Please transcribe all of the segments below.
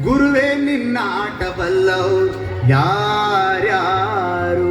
ಗುರುವೇ ನಿನ್ನ ಆಟವಲ್ಲವು ಯಾರ್ಯಾರು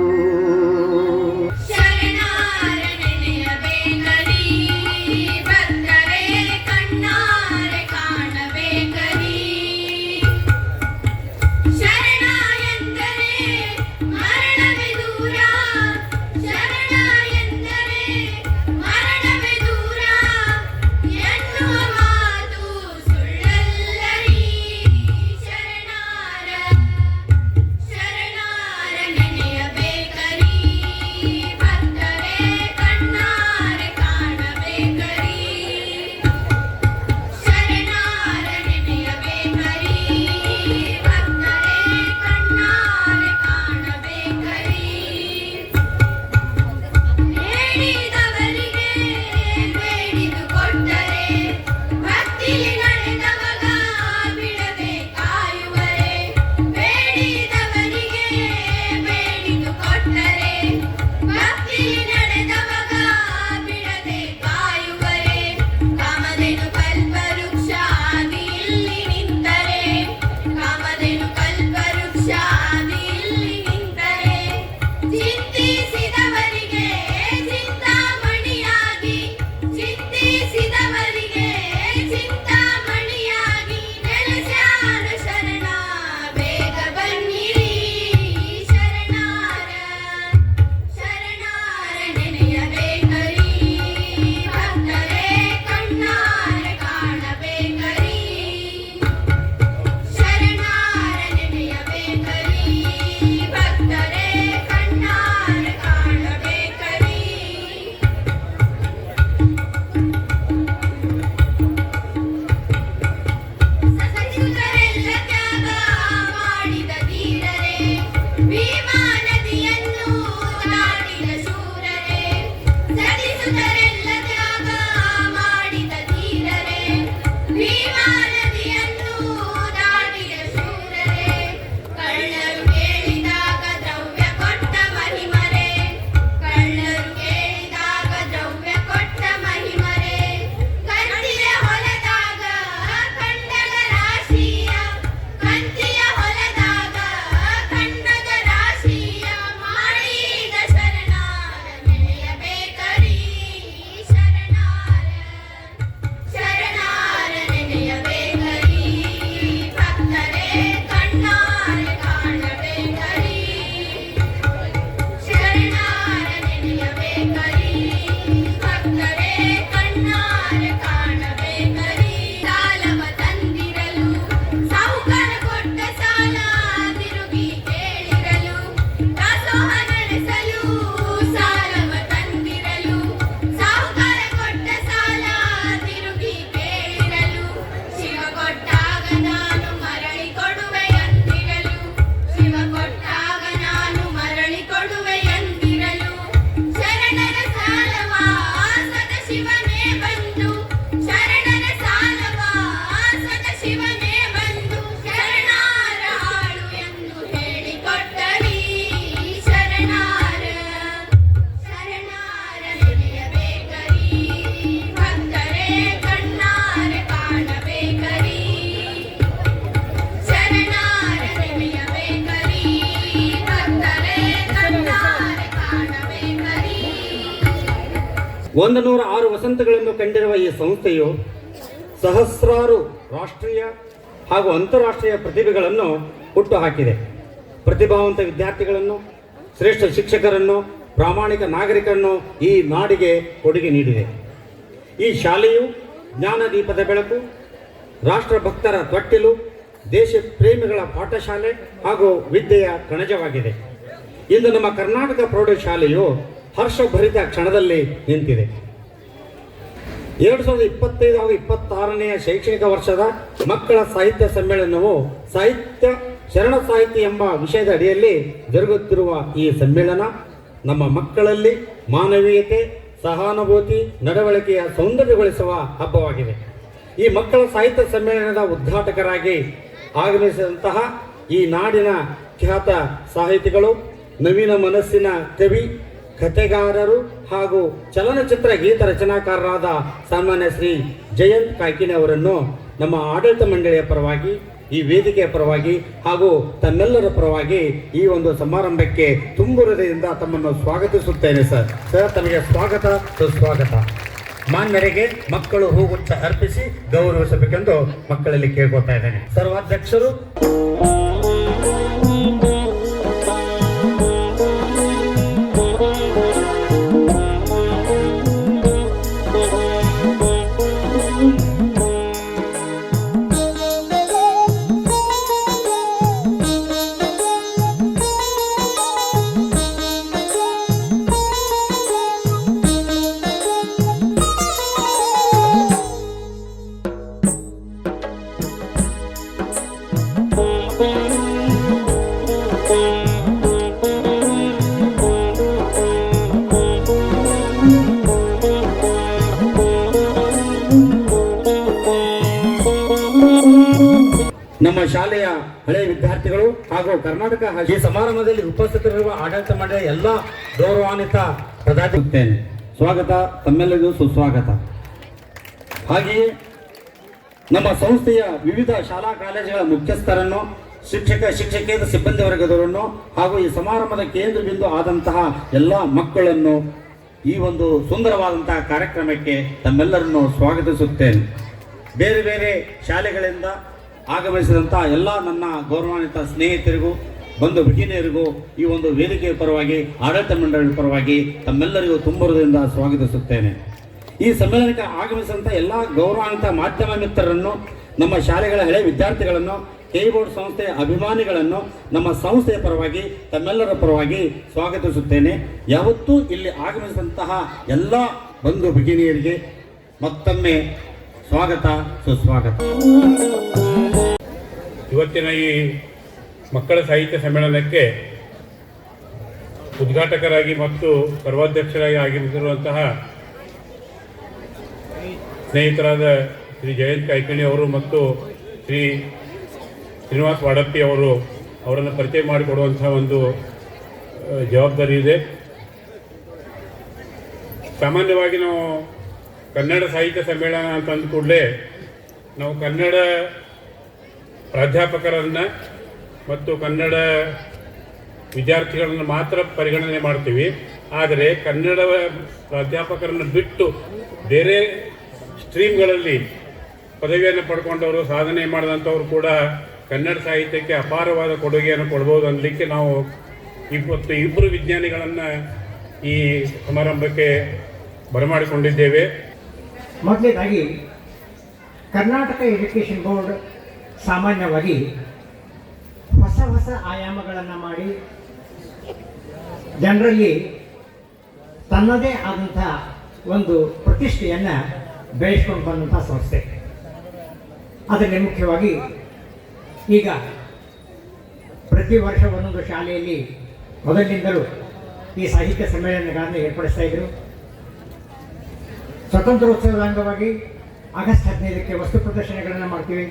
ಒಂದು 106 ವಸಂತಗಳನ್ನು ಕಂಡಿರುವ ಈ ಸಂಸ್ಥೆಯು ಸಹಸ್ರಾರು ರಾಷ್ಟ್ರೀಯ ಹಾಗೂ ಅಂತಾರಾಷ್ಟ್ರೀಯ ಪ್ರತಿಭೆಗಳನ್ನು ಹುಟ್ಟುಹಾಕಿದೆ. ಪ್ರತಿಭಾವಂತ ವಿದ್ಯಾರ್ಥಿಗಳನ್ನು, ಶ್ರೇಷ್ಠ ಶಿಕ್ಷಕರನ್ನು, ಪ್ರಾಮಾಣಿಕ ನಾಗರಿಕರನ್ನು ಈ ನಾಡಿಗೆ ಕೊಡುಗೆ ನೀಡಿದೆ. ಈ ಶಾಲೆಯು ಜ್ಞಾನದೀಪದ ಬೆಳಕು, ರಾಷ್ಟ್ರಭಕ್ತರ ತೊಟ್ಟಿಲು, ದೇಶ ಪ್ರೇಮಿಗಳ ಪಾಠಶಾಲೆ ಹಾಗೂ ವಿದ್ಯೆಯ ಕಣಜವಾಗಿದೆ. ಇಂದು ನಮ್ಮ ಕರ್ನಾಟಕ ಪ್ರೌಢಶಾಲೆಯು ಹರ್ಷಭರಿತ ಕ್ಷಣದಲ್ಲಿ ನಿಂತಿದೆ. 2025 ಹಾಗೂ 26ನೇ ಶೈಕ್ಷಣಿಕ ವರ್ಷದ ಮಕ್ಕಳ ಸಾಹಿತ್ಯ ಸಮ್ಮೇಳನವು ಶರಣ ಸಾಹಿತ್ಯ ಎಂಬ ವಿಷಯದ ಅಡಿಯಲ್ಲಿ ಜರುಗುತ್ತಿರುವ ಈ ಸಮ್ಮೇಳನ ನಮ್ಮ ಮಕ್ಕಳಲ್ಲಿ ಮಾನವೀಯತೆ, ಸಹಾನುಭೂತಿ ನಡವಳಿಕೆಯ ಸೌಂದರ್ಯಗೊಳಿಸುವ ಹಬ್ಬವಾಗಿದೆ. ಈ ಮಕ್ಕಳ ಸಾಹಿತ್ಯ ಸಮ್ಮೇಳನದ ಉದ್ಘಾಟಕರಾಗಿ ಆಗಮಿಸಿದಂತಹ ಈ ನಾಡಿನ ಖ್ಯಾತ ಸಾಹಿತಿಗಳು, ನವೀನ ಮನಸ್ಸಿನ ಕವಿ, ಕಥೆಗಾರರು ಹಾಗೂ ಚಲನಚಿತ್ರ ಗೀತ ರಚನಾಕಾರರಾದ ಸನ್ಮಾನ್ಯ ಶ್ರೀ ಜಯಂತ್ ಕಾಯ್ಕಿಣಿ ಅವರನ್ನು ನಮ್ಮ ಆಡಳಿತ ಮಂಡಳಿಯ ಪರವಾಗಿ, ಈ ವೇದಿಕೆಯ ಪರವಾಗಿ ಹಾಗೂ ತಮ್ಮೆಲ್ಲರ ಪರವಾಗಿ ಈ ಒಂದು ಸಮಾರಂಭಕ್ಕೆ ತುಂಬು ಹೃದಯದಿಂದ ತಮ್ಮನ್ನು ಸ್ವಾಗತಿಸುತ್ತೇನೆ. ಸರ್ ತಮಗೆ ಸ್ವಾಗತ, ಸುಸ್ವಾಗತ. ಮಾನ್ಯರಿಗೆ ಮಕ್ಕಳು ಹೂಗುಚ್ಛ ಅರ್ಪಿಸಿ ಗೌರವಿಸಬೇಕೆಂದು ಮಕ್ಕಳಲ್ಲಿ ಕೇಳ್ಕೊತಾ ಇದ್ದೇನೆ. ಸರ್ವಾಧ್ಯಕ್ಷರು ನಮ್ಮ ಶಾಲೆಯ ಹಳೆಯ ವಿದ್ಯಾರ್ಥಿಗಳು ಹಾಗೂ ಕರ್ನಾಟಕ ಈ ಸಮಾರಂಭದಲ್ಲಿ ಉಪಸ್ಥಿತರಿರುವ ಆಡಳಿತ ಮಂಡಳಿಯ ಎಲ್ಲ ಗೌರವಾನ್ವಿತ ಪದಾಧಿಕಾರಿಗಳೇ ಸ್ವಾಗತ, ತಮ್ಮೆಲ್ಲರಿಗೂ ಸುಸ್ವಾಗತ. ಹಾಗೆಯೇ ನಮ್ಮ ಸಂಸ್ಥೆಯ ವಿವಿಧ ಶಾಲಾ ಕಾಲೇಜುಗಳ ಮುಖ್ಯಸ್ಥರನ್ನು, ಶಿಕ್ಷಕೇತರ ಸಿಬ್ಬಂದಿ ವರ್ಗದವರನ್ನು ಹಾಗೂ ಈ ಸಮಾರಂಭದ ಕೇಂದ್ರ ಬಿಂದು ಆದಂತಹ ಎಲ್ಲ ಮಕ್ಕಳನ್ನು ಈ ಒಂದು ಸುಂದರವಾದಂತಹ ಕಾರ್ಯಕ್ರಮಕ್ಕೆ ತಮ್ಮೆಲ್ಲರನ್ನು ಸ್ವಾಗತಿಸುತ್ತೇನೆ. ಬೇರೆ ಬೇರೆ ಶಾಲೆಗಳಿಂದ ಆಗಮಿಸಿದಂಥ ಎಲ್ಲ ನನ್ನ ಗೌರವಾನ್ವಿತ ಸ್ನೇಹಿತರಿಗೂ, ಬಂಧು ಭಗಿನಿಯರಿಗೂ ಈ ಒಂದು ವೇದಿಕೆಯ ಪರವಾಗಿ, ಆಡಳಿತ ಮಂಡಳಿ ಪರವಾಗಿ ತಮ್ಮೆಲ್ಲರಿಗೂ ತುಂಬ ಹೃದಯದಿಂದ ಸ್ವಾಗತಿಸುತ್ತೇನೆ. ಈ ಸಮ್ಮೇಳನಕ್ಕೆ ಆಗಮಿಸಿದಂಥ ಎಲ್ಲ ಗೌರವಾನ್ವಿತ ಮಾಧ್ಯಮ ಮಿತ್ರರನ್ನು, ನಮ್ಮ ಶಾಲೆಗಳ ಹಳೆಯ ವಿದ್ಯಾರ್ಥಿಗಳನ್ನು, ಬೋರ್ಡ್ ಸಂಸ್ಥೆಯ ಅಭಿಮಾನಿಗಳನ್ನು ನಮ್ಮ ಸಂಸ್ಥೆಯ ಪರವಾಗಿ ತಮ್ಮೆಲ್ಲರ ಪರವಾಗಿ ಸ್ವಾಗತಿಸುತ್ತೇನೆ. ಯಾವತ್ತೂ ಇಲ್ಲಿ ಆಗಮಿಸಿದಂತಹ ಎಲ್ಲ ಬಂಧು ಭಗಿನಿಯರಿಗೆ ಮತ್ತೊಮ್ಮೆ ಸ್ವಾಗತ, ಸುಸ್ವಾಗತ. ಇವತ್ತಿನ ಈ ಮಕ್ಕಳ ಸಾಹಿತ್ಯ ಸಮ್ಮೇಳನಕ್ಕೆ ಉದ್ಘಾಟಕರಾಗಿ ಮತ್ತು ಸರ್ವಾಧ್ಯಕ್ಷರಾಗಿ ಆಗಮಿಸಿರುವಂತಹ ಸ್ನೇಹಿತರಾದ ಶ್ರೀ ಜಯಂತ್ ಕಾಯ್ಕಿಣಿ ಅವರು ಮತ್ತು ಶ್ರೀ ಶ್ರೀನಿವಾಸ್ ವಾಡಪ್ಪಿ ಅವರನ್ನು ಪರಿಚಯ ಮಾಡಿಕೊಡುವಂತಹ ಒಂದು ಜವಾಬ್ದಾರಿ ಇದೆ. ಸಾಮಾನ್ಯವಾಗಿ ನಾವು ಕನ್ನಡ ಸಾಹಿತ್ಯ ಸಮ್ಮೇಳನ ಅಂತ ಅಂದ ಕೂಡಲೇ ನಾವು ಕನ್ನಡ ಪ್ರಾಧ್ಯಾಪಕರನ್ನು ಮತ್ತು ಕನ್ನಡ ವಿದ್ಯಾರ್ಥಿಗಳನ್ನು ಮಾತ್ರ ಪರಿಗಣನೆ ಮಾಡ್ತೀವಿ. ಆದರೆ ಕನ್ನಡ ಪ್ರಾಧ್ಯಾಪಕರನ್ನು ಬಿಟ್ಟು ಬೇರೆ ಸ್ಟ್ರೀಮ್ಗಳಲ್ಲಿ ಪದವಿಯನ್ನು ಪಡ್ಕೊಂಡವರು, ಸಾಧನೆ ಮಾಡಿದಂಥವ್ರು ಕೂಡ ಕನ್ನಡ ಸಾಹಿತ್ಯಕ್ಕೆ ಅಪಾರವಾದ ಕೊಡುಗೆಯನ್ನು ಕೊಡ್ಬೋದು ಅನ್ನಲಿಕ್ಕೆ ನಾವು ಇವತ್ತು ಇಬ್ಬರು ವಿಜ್ಞಾನಿಗಳನ್ನು ಈ ಸಮಾರಂಭಕ್ಕೆ ಬರಮಾಡಿಕೊಂಡಿದ್ದೇವೆ. ಮೊದಲನೇದಾಗಿ ಕರ್ನಾಟಕ ಎಜುಕೇಷನ್ ಬೋರ್ಡ್ ಸಾಮಾನ್ಯವಾಗಿ ಹೊಸ ಹೊಸ ಆಯಾಮಗಳನ್ನು ಮಾಡಿ ಜನರಲ್ಲಿ ತನ್ನದೇ ಆದಂಥ ಒಂದು ಪ್ರತಿಷ್ಠೆಯನ್ನು ಬೆಳೆಸ್ಕೊಂಡು ಬಂದಂಥ ಸಂಸ್ಥೆ. ಅದರಲ್ಲಿ ಮುಖ್ಯವಾಗಿ ಈಗ ಪ್ರತಿ ವರ್ಷ ಒಂದೊಂದು ಶಾಲೆಯಲ್ಲಿ ಮೊದಲಿನಿಂದಲೂ ಈ ಸಾಹಿತ್ಯ ಸಮ್ಮೇಳನಗಳನ್ನು ಏರ್ಪಡಿಸ್ತಾ ಇದ್ರು. ಸ್ವಾತಂತ್ರ್ಯೋತ್ಸವದ ಅಂಗವಾಗಿ ಆಗಸ್ಟ್ 15ಕ್ಕೆ ವಸ್ತು ಪ್ರದರ್ಶನಗಳನ್ನು ಮಾಡ್ತೀವಿ.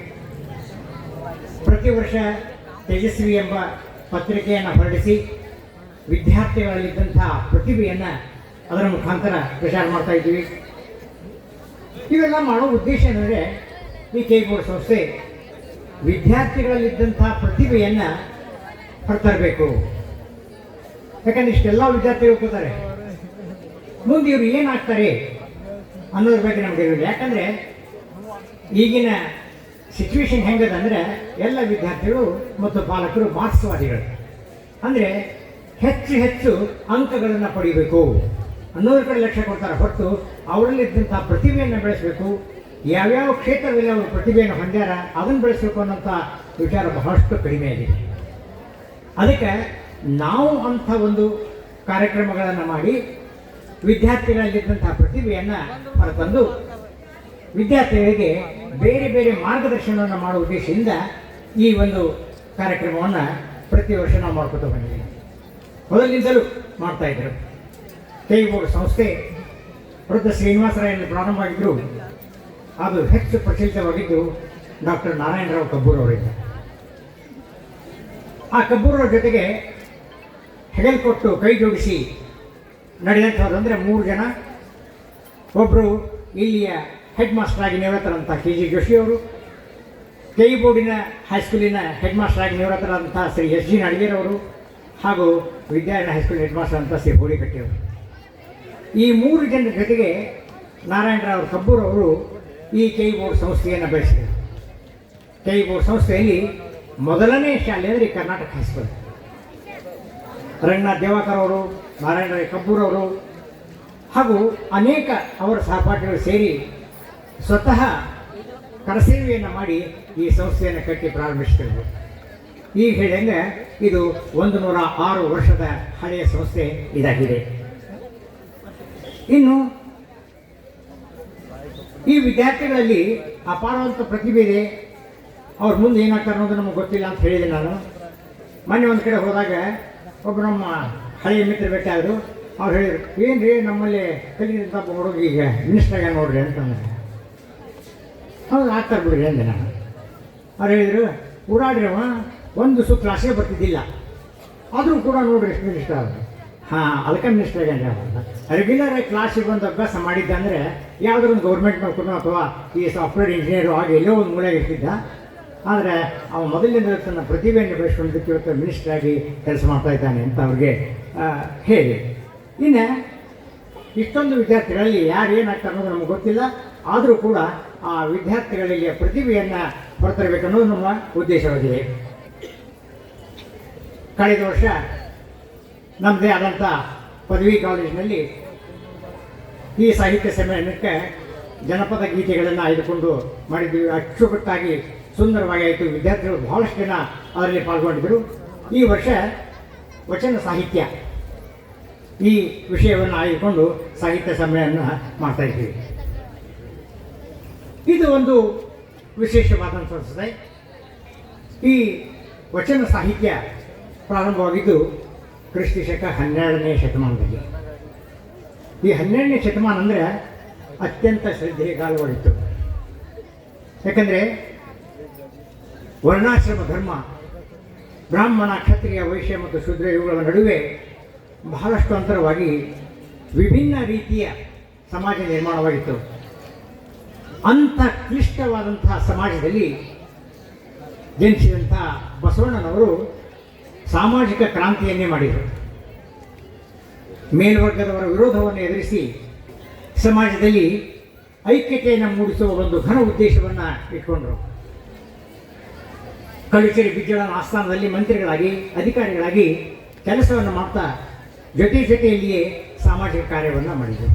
ಪ್ರತಿ ವರ್ಷ ತೇಜಸ್ವಿ ಎಂಬ ಪತ್ರಿಕೆಯನ್ನು ಹೊರಡಿಸಿ ವಿದ್ಯಾರ್ಥಿಗಳಲ್ಲಿದ್ದಂಥ ಪ್ರತಿಭೆಯನ್ನು ಅದರ ಮುಖಾಂತರ ಪ್ರಚಾರ ಮಾಡ್ತಾ ಇದ್ದೀವಿ. ಇವೆಲ್ಲ ಮಾಡೋ ಉದ್ದೇಶ ಏನಂದರೆ ಈ ಬೋರ್ಡ್ ಸಂಸ್ಥೆ ವಿದ್ಯಾರ್ಥಿಗಳಲ್ಲಿದ್ದಂಥ ಪ್ರತಿಭೆಯನ್ನು ಹೊರತರಬೇಕು. ಯಾಕಂದ್ರೆ ಇಷ್ಟೆಲ್ಲ ವಿದ್ಯಾರ್ಥಿಗಳು ಹೋಗ್ತಾರೆ, ಮುಂದೆ ಇವರು ಏನಾಗ್ತಾರೆ ಅನ್ನೋದ್ರ ಬಗ್ಗೆ ನಮಗೆ ಇರಲಿಲ್ಲ. ಯಾಕಂದರೆ ಈಗಿನ ಸಿಚುವೇಶನ್ ಹೆಂಗದಂದರೆ ಎಲ್ಲ ವಿದ್ಯಾರ್ಥಿಗಳು ಮತ್ತು ಪಾಲಕರು ಮಾರ್ಕ್ಸ್ವಾದಿಗಳು. ಅಂದರೆ ಹೆಚ್ಚು ಹೆಚ್ಚು ಅಂಕಗಳನ್ನು ಪಡಿಬೇಕು ಅನ್ನೋದ್ರ ಕಡೆ ಲಕ್ಷ್ಯ ಕೊಡ್ತಾರೆ ಹೊರತು ಅವರಲ್ಲಿದ್ದಂಥ ಪ್ರತಿಭೆಯನ್ನು ಬೆಳೆಸಬೇಕು, ಯಾವ್ಯಾವ ಕ್ಷೇತ್ರದಲ್ಲಿ ಅವರು ಪ್ರತಿಭೆಯನ್ನು ಹೊಂದ್ಯಾರ ಅದನ್ನು ಬೆಳೆಸಬೇಕು ಅನ್ನೋಂಥ ವಿಚಾರ ಬಹಳಷ್ಟು ಕಡಿಮೆ ಆಗಿದೆ. ಅದಕ್ಕೆ ನಾವು ಅಂಥ ಒಂದು ಕಾರ್ಯಕ್ರಮಗಳನ್ನು ಮಾಡಿ ವಿದ್ಯಾರ್ಥಿಗಳಲ್ಲಿದ್ದಂಥ ಪ್ರತಿಭೆಯನ್ನು ಹೊರತಂದು ವಿದ್ಯಾರ್ಥಿಗಳಿಗೆ ಬೇರೆ ಬೇರೆ ಮಾರ್ಗದರ್ಶನವನ್ನು ಮಾಡುವ ಉದ್ದೇಶದಿಂದ ಈ ಒಂದು ಕಾರ್ಯಕ್ರಮವನ್ನು ಪ್ರತಿ ವರ್ಷ ನಾವು ಮಾಡ್ಕೊತ ಬಂದಿದ್ದೀವಿ. ಮೊದಲಿನಿಂದಲೂ ಮಾಡ್ತಾಯಿದ್ರು. ಬೋರ್ಡ್ ಸಂಸ್ಥೆ ವೃದ್ಧ ಶ್ರೀನಿವಾಸರಾಯನಲ್ಲಿ ಪ್ರಾರಂಭವಾಗಿದ್ದರು. ಅದು ಹೆಚ್ಚು ಪ್ರಚಲಿತವಾಗಿದ್ದು ಡಾಕ್ಟರ್ ನಾರಾಯಣರಾವ್ ಕಬ್ಬೂರವರಿಂದ. ಆ ಕಬ್ಬೂರವ್ರ ಜೊತೆಗೆ ಹೆಗಲ್ ಕೊಟ್ಟು ಕೈ ಜೋಡಿಸಿ ನಡೆದಂಥವ್ರು ಅಂದರೆ 3 ಜನ. ಒಬ್ಬರು ಇಲ್ಲಿಯ ಹೆಡ್ ಮಾಸ್ಟರ್ ಆಗಿ ನಿವೃತ್ತರಂಥ ಕೆ ಜಿ ಜೋಶಿಯವರು, ಕೆ ಇ ಬೋರ್ಡಿನ ಹೈಸ್ಕೂಲಿನ ಹೆಡ್ ಮಾಸ್ಟರ್ ಆಗಿ ನಿವೃತ್ತರಾದಂಥ ಶ್ರೀ ಎಸ್ ಜಿ ನಡಗೇರವರು ಹಾಗೂ ವಿದ್ಯಾರಣ್ಯ ಹೈಸ್ಕೂಲ್ ಹೆಡ್ ಮಾಸ್ಟರ್ ಅಂತ ಶ್ರೀ ಹೋಳಿಕಟ್ಟಿಯವರು. ಈ 3 ಜನರ ಜೊತೆಗೆ ನಾರಾಯಣರಾವ್ ಕಬ್ಬೂರವರು ಈ ಕೆ ಇ ಬೋರ್ಡ್ ಸಂಸ್ಥೆಯನ್ನು ಬೆಳೆಸಿದರು. ಕೆ ಇ ಬೋರ್ಡ್ ಸಂಸ್ಥೆಯಲ್ಲಿ ಮೊದಲನೇ ಶಾಲೆ ಅಂದರೆ ಕರ್ನಾಟಕ ಹೈಸ್ಕೂಲ್. ರಂಗನಾಥ್ ದೇವಾಕರ್ ಅವರು, ನಾರಾಯಣರಾವ್ ಕಬ್ಬೂರವರು ಹಾಗೂ ಅನೇಕ ಅವರ ಸಹಪಾಠಿಗಳು ಸೇರಿ ಸ್ವತಃ ಕರಸೇವೆಯನ್ನು ಮಾಡಿ ಈ ಸಂಸ್ಥೆಯನ್ನು ಕಟ್ಟಿ ಪ್ರಾರಂಭಿಸಿದರು. ಈಗ ಹೇಳಿದಂಗೆ ಇದು 106 ವರ್ಷದ ಹಳೆಯ ಸಂಸ್ಥೆ ಇದಾಗಿದೆ. ಇನ್ನು ಈ ವಿದ್ಯಾರ್ಥಿಗಳಲ್ಲಿ ಅಪಾರವಂತ ಪ್ರತಿಭೆ ಇದೆ. ಅವ್ರ ಮುಂದೆ ಏನಾಗ್ತಾರೆ ಅನ್ನೋದು ನಮಗೆ ಗೊತ್ತಿಲ್ಲ ಅಂತ ಹೇಳಿದೆ ನಾನು. ಮೊನ್ನೆ ಒಂದು ಕಡೆ ಹೋದಾಗ ಒಬ್ಬ ನಮ್ಮ ಹಳೆಯ ಮಿತ್ರ ಭೇಟಿ ಆದರು. ಅವ್ರು ಹೇಳಿದ್ರು, ಏನು ರೀ ನಮ್ಮಲ್ಲಿ ಕಲಿದಂಥ ಹುಡುಗ ಈಗ ಮಿನಿಸ್ಟ್ರಾಗ ನೋಡ್ರಿ ಅಂತಂದ್ರೆ. ಹೌದು ಆಗ್ತಾರೆ ಬಿಡ್ರಿ ಅಂದೆ ನಾನು. ಅವ್ರು ಹೇಳಿದರು, ಓಡಾಡ್ರಿ ಅವ ಒಂದು ಕ್ಲಾಸೇ ಬರ್ತಿದ್ದಿಲ್ಲ, ಆದರೂ ಕೂಡ ನೋಡ್ರಿ ಎಷ್ಟು ಮಿನಿಸ್ಟರ್ ಆದರು. ಹಾಂ, ಅದಕ್ಕೆ ಮಿನಿಸ್ಟರ್ ಆಗಿ ರೆಗ್ಯುಲರ್ ಆಗಿ ಕ್ಲಾಸಿಗೆ ಬಂದು ಅಭ್ಯಾಸ ಮಾಡಿದ್ದಂದರೆ ಯಾವುದಾದ್ರು ಒಂದು ಗೌರ್ಮೆಂಟ್ ನೌಕರನೋ ಅಥವಾ ಈ ಸಾಫ್ಟ್ವೇರ್ ಇಂಜಿನಿಯರು ಆಗಿ ಎಲ್ಲೋ ಒಂದು ಮೂಲೆಗೆ ಇರ್ತಿದ್ದ. ಆದರೆ ಅವ ಮೊದಲಿನಿಂದ ತನ್ನ ಪ್ರತಿಭೆಯನ್ನು ಬೆಳೆಸ್ಕೊಂಡಿದ್ದಕ್ಕೆ ಇವತ್ತು ಮಿನಿಸ್ಟರ್ ಆಗಿ ಕೆಲಸ ಮಾಡ್ತಾ ಇದ್ದಾನೆ ಅಂತ ಅವ್ರಿಗೆ ಹೇಳಿ. ಇನ್ನು ಇಷ್ಟೊಂದು ವಿದ್ಯಾರ್ಥಿಗಳಲ್ಲಿ ಯಾರು ಏನಾಗ್ತಾರೆ ಅನ್ನೋದು ನಮಗೆ ಗೊತ್ತಿಲ್ಲ. ಆದರೂ ಕೂಡ ಆ ವಿದ್ಯಾರ್ಥಿಗಳಿಗೆ ಪ್ರತಿಭೆಯನ್ನು ಹೊರತರಬೇಕನ್ನೋದು ನಮ್ಮ ಉದ್ದೇಶವಾಗಿದೆ. ಕಳೆದ ವರ್ಷ ನಮ್ಮದೇ ಆದಂಥ ಪದವಿ ಕಾಲೇಜಿನಲ್ಲಿ ಈ ಸಾಹಿತ್ಯ ಸಮ್ಮೇಳನಕ್ಕೆ ಜನಪದ ಗೀತೆಗಳನ್ನು ಆಯ್ದುಕೊಂಡು ಮಾಡಿದ್ವಿ. ಅಚ್ಚುಕಟ್ಟಾಗಿ ಸುಂದರವಾಗಿ ಆಯಿತು. ವಿದ್ಯಾರ್ಥಿಗಳು ಬಹಳಷ್ಟು ಜನ ಅದರಲ್ಲಿ ಪಾಲ್ಗೊಂಡಿದ್ದರು. ಈ ವರ್ಷ ವಚನ ಸಾಹಿತ್ಯ ಈ ವಿಷಯವನ್ನು ಆಯ್ದುಕೊಂಡು ಸಾಹಿತ್ಯ ಸಮ್ಮೇಳನ ಮಾಡ್ತಾ ಇದ್ದೀವಿ. ಇದು ಒಂದು ವಿಶೇಷವಾದಂಥ ಸಂಸ್ಥೆ. ಈ ವಚನ ಸಾಹಿತ್ಯ ಪ್ರಾರಂಭವಾಗಿದ್ದು ಕ್ರಿಸ್ತಿ ಶಕ 12ನೇ ಶತಮಾನದಲ್ಲಿ. ಈ 12ನೇ ಶತಮಾನ ಅಂದರೆ ಅತ್ಯಂತ ಶ್ರದ್ಧೆಯ ಕಾಲವಾಗಿತ್ತು. ಯಾಕಂದರೆ ವರ್ಣಾಶ್ರಮ ಧರ್ಮ, ಬ್ರಾಹ್ಮಣ, ಕ್ಷತ್ರಿಯ, ವೈಶ್ಯ ಮತ್ತು ಶೂದ್ರ ಇವುಗಳ ನಡುವೆ ಬಹಳಷ್ಟು ಅಂತರವಾಗಿ ವಿಭಿನ್ನ ರೀತಿಯ ಸಮಾಜ ನಿರ್ಮಾಣವಾಗಿತ್ತು. ಅಂಥ ಕ್ಲಿಷ್ಟವಾದಂತಹ ಸಮಾಜದಲ್ಲಿ ಜನಿಸಿದಂಥ ಬಸವಣ್ಣನವರು ಸಾಮಾಜಿಕ ಕ್ರಾಂತಿಯನ್ನೇ ಮಾಡಿದರು. ಮೇಲ್ವರ್ಗದವರ ವಿರೋಧವನ್ನು ಎದುರಿಸಿ ಸಮಾಜದಲ್ಲಿ ಐಕ್ಯತೆಯನ್ನು ಮೂಡಿಸುವ ಒಂದು ಘನ ಉದ್ದೇಶವನ್ನು ಇಟ್ಕೊಂಡರು. ಕಳುಚೇರಿ ಬಿಜ್ಜಳನ ಆಸ್ಥಾನದಲ್ಲಿ ಮಂತ್ರಿಗಳಾಗಿ, ಅಧಿಕಾರಿಗಳಾಗಿ ಕೆಲಸವನ್ನು ಮಾಡ್ತಾ ಜೊತೆಯಲ್ಲಿಯೇ ಸಾಮಾಜಿಕ ಕಾರ್ಯವನ್ನು ಮಾಡಿದರು.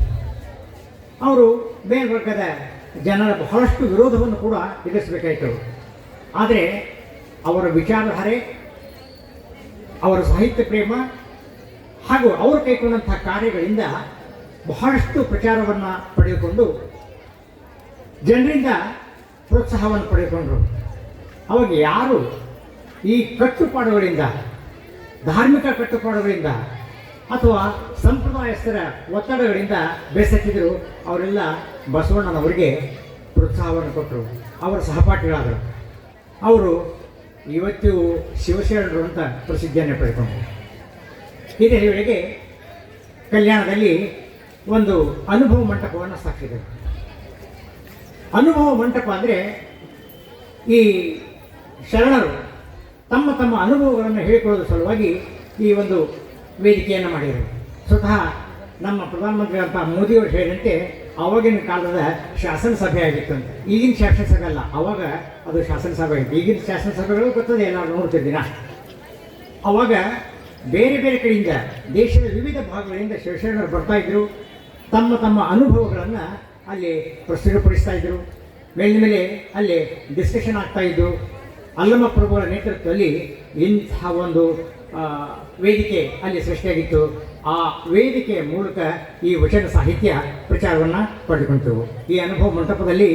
ಅವರು ಮೇಲ್ವರ್ಗದ ಜನರ ಬಹಳಷ್ಟು ವಿರೋಧವನ್ನು ಕೂಡ ಎದುರಿಸಬೇಕಾಯಿತು. ಆದರೆ ಅವರ ವಿಚಾರಧಾರೆ, ಅವರ ಸಾಹಿತ್ಯ ಪ್ರೇಮ ಹಾಗೂ ಅವರು ಕೈಗೊಂಡಂಥ ಕಾರ್ಯಗಳಿಂದ ಬಹಳಷ್ಟು ಪ್ರಚಾರವನ್ನು ಪಡೆದುಕೊಂಡು ಜನರಿಂದ ಪ್ರೋತ್ಸಾಹವನ್ನು ಪಡೆದುಕೊಂಡರು. ಅವಾಗ ಯಾರು ಈ ಕಟ್ಟುಪಾಡುಗಳಿಂದ, ಧಾರ್ಮಿಕ ಕಟ್ಟುಪಾಡುಗಳಿಂದ ಅಥವಾ ಸಂಪ್ರದಾಯಸ್ಥರ ಒತ್ತಡಗಳಿಂದ ಬೇಸತ್ತಿದ್ರು ಅವರೆಲ್ಲ ಬಸವಣ್ಣನವರಿಗೆ ಪ್ರೋತ್ಸಾಹವನ್ನು ಕೊಟ್ಟರು. ಅವರ ಸಹಪಾಠಿಗಳಾದರು. ಅವರು ಇವತ್ತು ಶಿವಶರಣರು ಅಂತ ಪ್ರಸಿದ್ಧಿಯನ್ನು ಪಡೆದುಕೊಂಡರು. ಇದೇ ವೇಳೆಗೆ ಕಲ್ಯಾಣದಲ್ಲಿ ಒಂದು ಅನುಭವ ಮಂಟಪವನ್ನು ಸ್ಥಾಪಿಸಿದರು. ಅನುಭವ ಮಂಟಪ ಅಂದರೆ ಈ ಶರಣರು ತಮ್ಮ ತಮ್ಮ ಅನುಭವಗಳನ್ನು ಹೇಳಿಕೊಳ್ಳೋದ್ರ ಸಲುವಾಗಿ ಈ ಒಂದು ವೇದಿಕೆಯನ್ನು ಮಾಡಿದರು. ಸ್ವತಃ ನಮ್ಮ ಪ್ರಧಾನಮಂತ್ರಿಗಳಂಥ ಮೋದಿಯವರು ಹೇಳಿದಂತೆ ಆವಾಗಿನ ಕಾಲದ ಶಾಸನಸಭೆ ಆಗಿತ್ತು ಅಂತ. ಈಗಿನ ಶಾಸನಸಭೆ ಅಲ್ಲ, ಆವಾಗ ಅದು ಶಾಸನಸಭೆ ಆಗಿತ್ತು. ಈಗಿನ ಶಾಸನಸಭೆಗಳು ಗೊತ್ತದೆ, ಎಲ್ಲ ನೋಡ್ತಿದ್ದೀನ. ಆವಾಗ ಬೇರೆ ಬೇರೆ ಕಡೆಯಿಂದ, ದೇಶದ ವಿವಿಧ ಭಾಗಗಳಿಂದ ಶಿವಶರಣರು ಬರ್ತಾಯಿದ್ರು. ತಮ್ಮ ತಮ್ಮ ಅನುಭವಗಳನ್ನು ಅಲ್ಲಿ ಪ್ರಸ್ತುತಪಡಿಸ್ತಾ ಇದ್ದರು. ಮೇಲಿನ ಮೇಲೆ ಅಲ್ಲಿ ಡಿಸ್ಕಷನ್ ಆಗ್ತಾಯಿದ್ದು. ಅಲ್ಲಮ ಪ್ರಭುಗಳ ನೇತೃತ್ವದಲ್ಲಿ ಇಂಥ ಒಂದು ವೇದಿಕೆ ಅಲ್ಲಿ ಸೃಷ್ಟಿಯಾಗಿತ್ತು. ಆ ವೇದಿಕೆಯ ಮೂಲಕ ಈ ವಚನ ಸಾಹಿತ್ಯ ಪ್ರಚಾರವನ್ನು ಪಡೆದುಕೊಂಡಿತು. ಈ ಅನುಭವ ಮಂಟಪದಲ್ಲಿ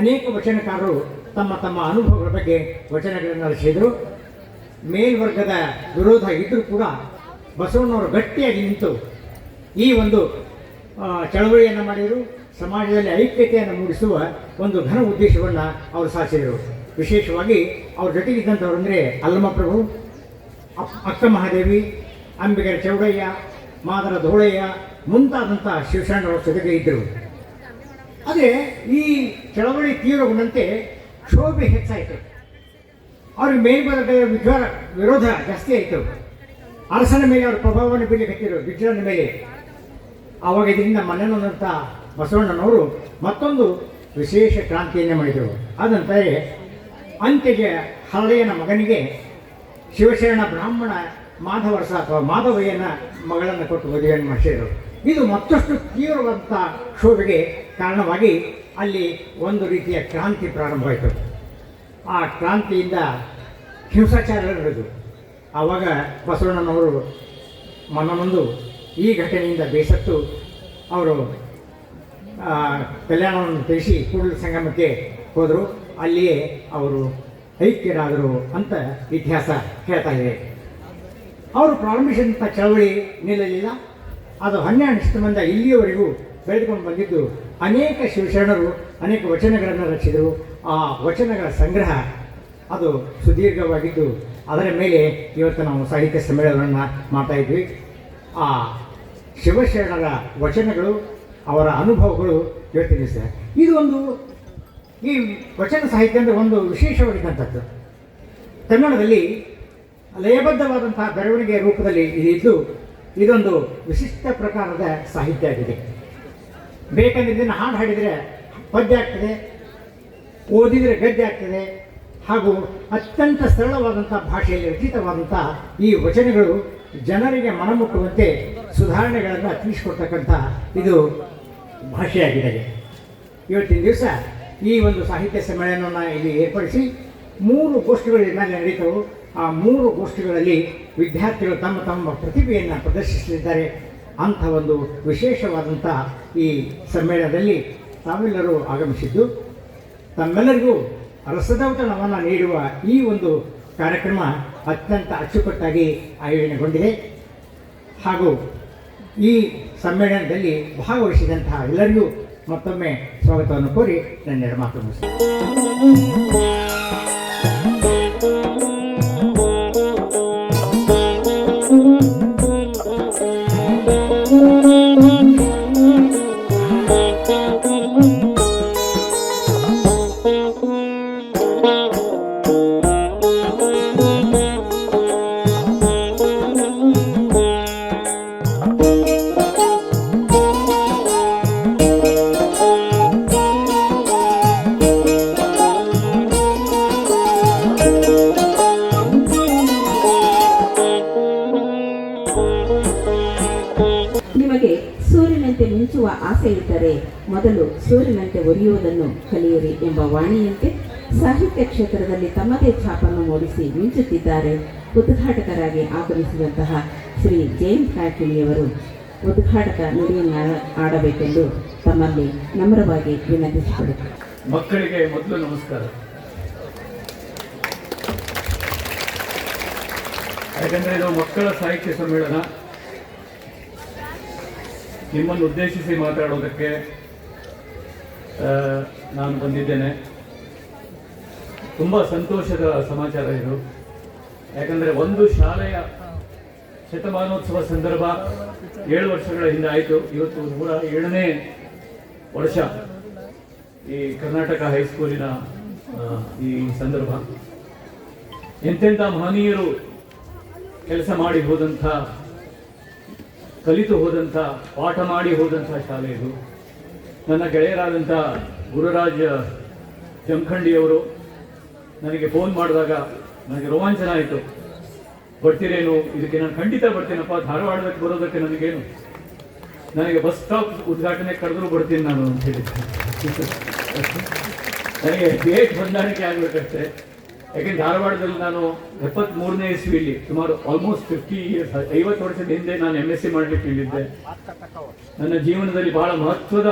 ಅನೇಕ ವಚನಕಾರರು ತಮ್ಮ ತಮ್ಮ ಅನುಭವಗಳ ಬಗ್ಗೆ ವಚನಗಳನ್ನು ರಚಿಸಿದರು. ಮೇಲ್ವರ್ಗದ ವಿರೋಧ ಇದ್ದರೂ ಕೂಡ ಬಸವಣ್ಣವರು ಗಟ್ಟಿಯಾಗಿ ನಿಂತು ಈ ಒಂದು ಚಳವಳಿಯನ್ನು ಮಾಡಿದರು. ಸಮಾಜದಲ್ಲಿ ಐಕ್ಯತೆಯನ್ನು ಮೂಡಿಸುವ ಒಂದು ಘನ ಉದ್ದೇಶವನ್ನು ಅವರು ಸಾಧಿಸಿದರು. ವಿಶೇಷವಾಗಿ ಅವ್ರ ಜೊತೆಗಿದ್ದಂಥವ್ರು ಅಂದರೆ ಅಲ್ಲಮಪ್ರಭು, ಅಕ್ಕ ಮಹಾದೇವಿ, ಅಂಬಿಗರ ಚೌಡಯ್ಯ, ಮಾದರ ಧೋಳಯ್ಯ ಮುಂತಾದಂಥ ಶಿವಶರಣರ ಜೊತೆಗೆ ಇದ್ದರು. ಆದರೆ ಈ ಚಳವಳಿ ತೀವ್ರಗೊಂಡಂತೆ ಕ್ಷೋಭೆ ಹೆಚ್ಚಾಯಿತು. ಅವ್ರಿಗೆ ಮೇಲ್ಬರ್ಗ ವಿರೋಧ ಜಾಸ್ತಿ ಆಯಿತು. ಅರಸನ ಮೇಲೆ ಅವರ ಪ್ರಭಾವವನ್ನು ಬೀಳಕತ್ತಿದ್ರು, ಬಿಜ್ಜಳನ ಮೇಲೆ. ಆವಾಗ ಇದರಿಂದ ಮನೆಯೊಂದಂಥ ಬಸವಣ್ಣನವರು ಮತ್ತೊಂದು ವಿಶೇಷ ಕ್ರಾಂತಿಯನ್ನೇ ಮಾಡಿದರು. ಅದಂತರ ಅಂತ್ಯಗೆ ಹರಳೆಯನ ಮಗನಿಗೆ ಶಿವಶರಣ ಬ್ರಾಹ್ಮಣ ಮಾಧವರಸ ಅಥವಾ ಮಾಧವಯ್ಯನ ಮಗಳನ್ನು ಕೊಟ್ಟು ಮದುವೆಯನ್ನು ಮಾಡಿಸಿದರು. ಇದು ಮತ್ತಷ್ಟು ತೀವ್ರವಾದಂಥ ಕ್ಷೋಭೆಗೆ ಕಾರಣವಾಗಿ ಅಲ್ಲಿ ಒಂದು ರೀತಿಯ ಕ್ರಾಂತಿ ಪ್ರಾರಂಭವಾಯಿತು. ಆ ಕ್ರಾಂತಿಯಿಂದ ಹಿಂಸಾಚಾರಗಳು ನಡೆದು ಆವಾಗ ಬಸವಣ್ಣನವರು ಮನನೊಂದು ಈ ಘಟನೆಯಿಂದ ಬೇಸತ್ತು ಅವರು ಕಲ್ಯಾಣವನ್ನು ತಿಳಿಸಿ ಕೂಡಲ ಸಂಗಮಕ್ಕೆ ಹೋದರು. ಅಲ್ಲಿಯೇ ಅವರು ಐಕ್ಯರಾದರು ಅಂತ ಇತಿಹಾಸ ಹೇಳ್ತಾ ಇದೆ. ಅವರು ಪ್ರಾರಂಭಿಸಿದಂಥ ಚಳವಳಿ ನಿಲ್ಲಲಿಲ್ಲ. ಅದು 12 ಶತಮಾನದ ಇಲ್ಲಿಯವರೆಗೂ ಬೆಳೆದುಕೊಂಡು ಬಂದಿದ್ದು. ಅನೇಕ ಶಿವಶರಣರು ಅನೇಕ ವಚನಗಳನ್ನು ರಚಿಸಿದರು. ಆ ವಚನಗಳ ಸಂಗ್ರಹ ಅದು ಸುದೀರ್ಘವಾಗಿದ್ದು ಅದರ ಮೇಲೆ ಇವತ್ತು ನಾವು ಸಾಹಿತ್ಯ ಸಮ್ಮೇಳನವನ್ನು ಮಾಡ್ತಾ ಇದ್ವಿ. ಆ ಶಿವಶರಣರ ವಚನಗಳು, ಅವರ ಅನುಭವಗಳು ಇವತ್ತಿನ ದಿವಸ ಇದು ಒಂದು ಈ ವಚನ ಸಾಹಿತ್ಯ ಅಂದರೆ ಒಂದು ವಿಶೇಷವಾಗಿದ್ದಂಥದ್ದು. ಕನ್ನಡದಲ್ಲಿ ಲಯಬದ್ಧವಾದಂತಹ ಬೆಳವಣಿಗೆಯ ರೂಪದಲ್ಲಿ ಇದ್ದು ಇದೊಂದು ವಿಶಿಷ್ಟ ಪ್ರಕಾರದ ಸಾಹಿತ್ಯ ಆಗಿದೆ. ಬೇಕಂದ್ರೆ ಇದನ್ನು ಹಾಡು ಹಾಡಿದರೆ ಪದ್ಯ ಆಗ್ತದೆ, ಓದಿದರೆ ಗದ್ಯ ಆಗ್ತದೆ. ಹಾಗೂ ಅತ್ಯಂತ ಸರಳವಾದಂಥ ಭಾಷೆಯಲ್ಲಿ ರಚಿತವಾದಂಥ ಈ ವಚನಗಳು ಜನರಿಗೆ ಮನಮುಟ್ಟುವಂತೆ ಸುಧಾರಣೆಗಳನ್ನು ತಿಳಿಸಿಕೊಡ್ತಕ್ಕಂಥ ಇದು ಭಾಷೆಯಾಗಿದೆ. ಇವತ್ತಿನ ದಿವಸ ಈ ಒಂದು ಸಾಹಿತ್ಯ ಸಮ್ಮೇಳನವನ್ನು ಇಲ್ಲಿ ಏರ್ಪಡಿಸಿ 3 ಗೋಷ್ಠಿಗಳು ಮೇಲೆ ನಡೀತವು. ಆ 3 ಗೋಷ್ಠಿಗಳಲ್ಲಿ ವಿದ್ಯಾರ್ಥಿಗಳು ತಮ್ಮ ತಮ್ಮ ಪ್ರತಿಭೆಯನ್ನು ಪ್ರದರ್ಶಿಸಲಿದ್ದಾರೆ. ಅಂಥ ಒಂದು ವಿಶೇಷವಾದಂಥ ಈ ಸಮ್ಮೇಳನದಲ್ಲಿ ತಾವೆಲ್ಲರೂ ಆಗಮಿಸಿದ್ದು ತಮ್ಮೆಲ್ಲರಿಗೂ ರಸದೌತಣವನ್ನು ನೀಡುವ ಈ ಒಂದು ಕಾರ್ಯಕ್ರಮ ಅತ್ಯಂತ ಅಚ್ಚುಕಟ್ಟಾಗಿ ಆಯೋಜನೆಗೊಂಡಿದೆ. ಹಾಗೂ ಈ ಸಮ್ಮೇಳನದಲ್ಲಿ ಭಾಗವಹಿಸಿದಂತಹ ಎಲ್ಲರಿಗೂ ಮತ್ತೊಮ್ಮೆ ಸ್ವಾಗತವನ್ನು ಕೋರಿ ನನ್ನ ಮಾತು ಮುಗಿಸ್ತೇನೆ. ನಿಮಗೆ ಸೂರ್ಯನಂತೆ ಮಿಂಚುವ ಆಸೆ ಇದ್ದರೆ ಮೊದಲು ಸೂರ್ಯನಂತೆ ಒಲಿಯುವುದನ್ನು ಕಲಿಯಿರಿ ಎಂಬ ವಾಣಿಯಂತೆ ಸಾಹಿತ್ಯ ಕ್ಷೇತ್ರದಲ್ಲಿ ತಮ್ಮದೇ ಛಾಪನ್ನು ಮೂಡಿಸಿ ಮಿಂಚುತ್ತಿದ್ದಾರೆ ಉದ್ಘಾಟಕರಾಗಿ ಆಗಮಿಸಿದಂತಹ ಶ್ರೀ ಜೈನ್ ಕಾಕಿಣಿಯವರು ಉದ್ಘಾಟಕ ನುಡಿಯನ್ನು ಆಡಬೇಕೆಂದು ತಮ್ಮಲ್ಲಿ ನಮ್ರವಾಗಿ ವಿನಂತಿಸಿಕೊಳ್ಳುತ್ತಾರೆ. ಮಕ್ಕಳಿಗೆ ಮೊದಲು ನಮಸ್ಕಾರ. ಯಾಕಂದರೆ ಇದು ಮಕ್ಕಳ ಸಾಹಿತ್ಯ ಸಮ್ಮೇಳನ. ನಿಮ್ಮನ್ನು ಉದ್ದೇಶಿಸಿ ಮಾತಾಡೋದಕ್ಕೆ ನಾನು ಬಂದಿದ್ದೇನೆ. ತುಂಬ ಸಂತೋಷದ ಸಮಾಚಾರ ಇದು. ಯಾಕಂದರೆ ಒಂದು ಶಾಲೆಯ ಶತಮಾನೋತ್ಸವ ಸಂದರ್ಭ 7 ವರ್ಷಗಳ ಹಿಂದೆ ಆಯಿತು. ಇವತ್ತು 107ನೇ ವರ್ಷ ಈ ಕರ್ನಾಟಕ ಹೈಸ್ಕೂಲಿನ ಈ ಸಂದರ್ಭ. ಎಂತೆಂಥ ಮಹನೀಯರು ಕೆಲಸ ಮಾಡಿ ಹೋದಂಥ, ಕಲಿತು ಹೋದಂಥ, ಪಾಠ ಮಾಡಿ ಹೋದಂಥ ಶಾಲೆ ಇದು. ನನ್ನ ಗೆಳೆಯರಾದಂಥ ಗುರುರಾಜ್ ಜಮಖಂಡಿಯವರು ನನಗೆ ಫೋನ್ ಮಾಡಿದಾಗ ನನಗೆ ರೋಮಾಂಚನ ಆಯಿತು. ಬರ್ತೀರೇನು? ಇದಕ್ಕೆ ನಾನು ಖಂಡಿತ ಬರ್ತೀನಪ್ಪ. ಧಾರವಾಡಕ್ಕೆ ಬರೋದಕ್ಕೆ ನನಗೆ ಬಸ್ ಸ್ಟಾಪ್ ಉದ್ಘಾಟನೆ ಕರೆದ್ರೂ ಬರ್ತೀನಿ ನಾನು ಅಂತ ಹೇಳಿದ್ದೆ. ನನಗೆ ಡೇಟ್ ಹೊಂದಾಣಿಕೆ ಆಗಬೇಕಷ್ಟೇ. ಯಾಕೆಂದ್ರೆ ಧಾರವಾಡದಲ್ಲಿ ನಾನು 73ನೇ ಇಸ್ವಿಯಲ್ಲಿ ಸುಮಾರು ಆಲ್ಮೋಸ್ಟ್ 50 ಇಯರ್ಸ್ 50 ವರ್ಷದ ಹಿಂದೆ ನಾನು MSc ಮಾಡಲಿಕ್ಕೆ ಹೇಳಿದ್ದೆ. ನನ್ನ ಜೀವನದಲ್ಲಿ ಬಹಳ ಮಹತ್ವದ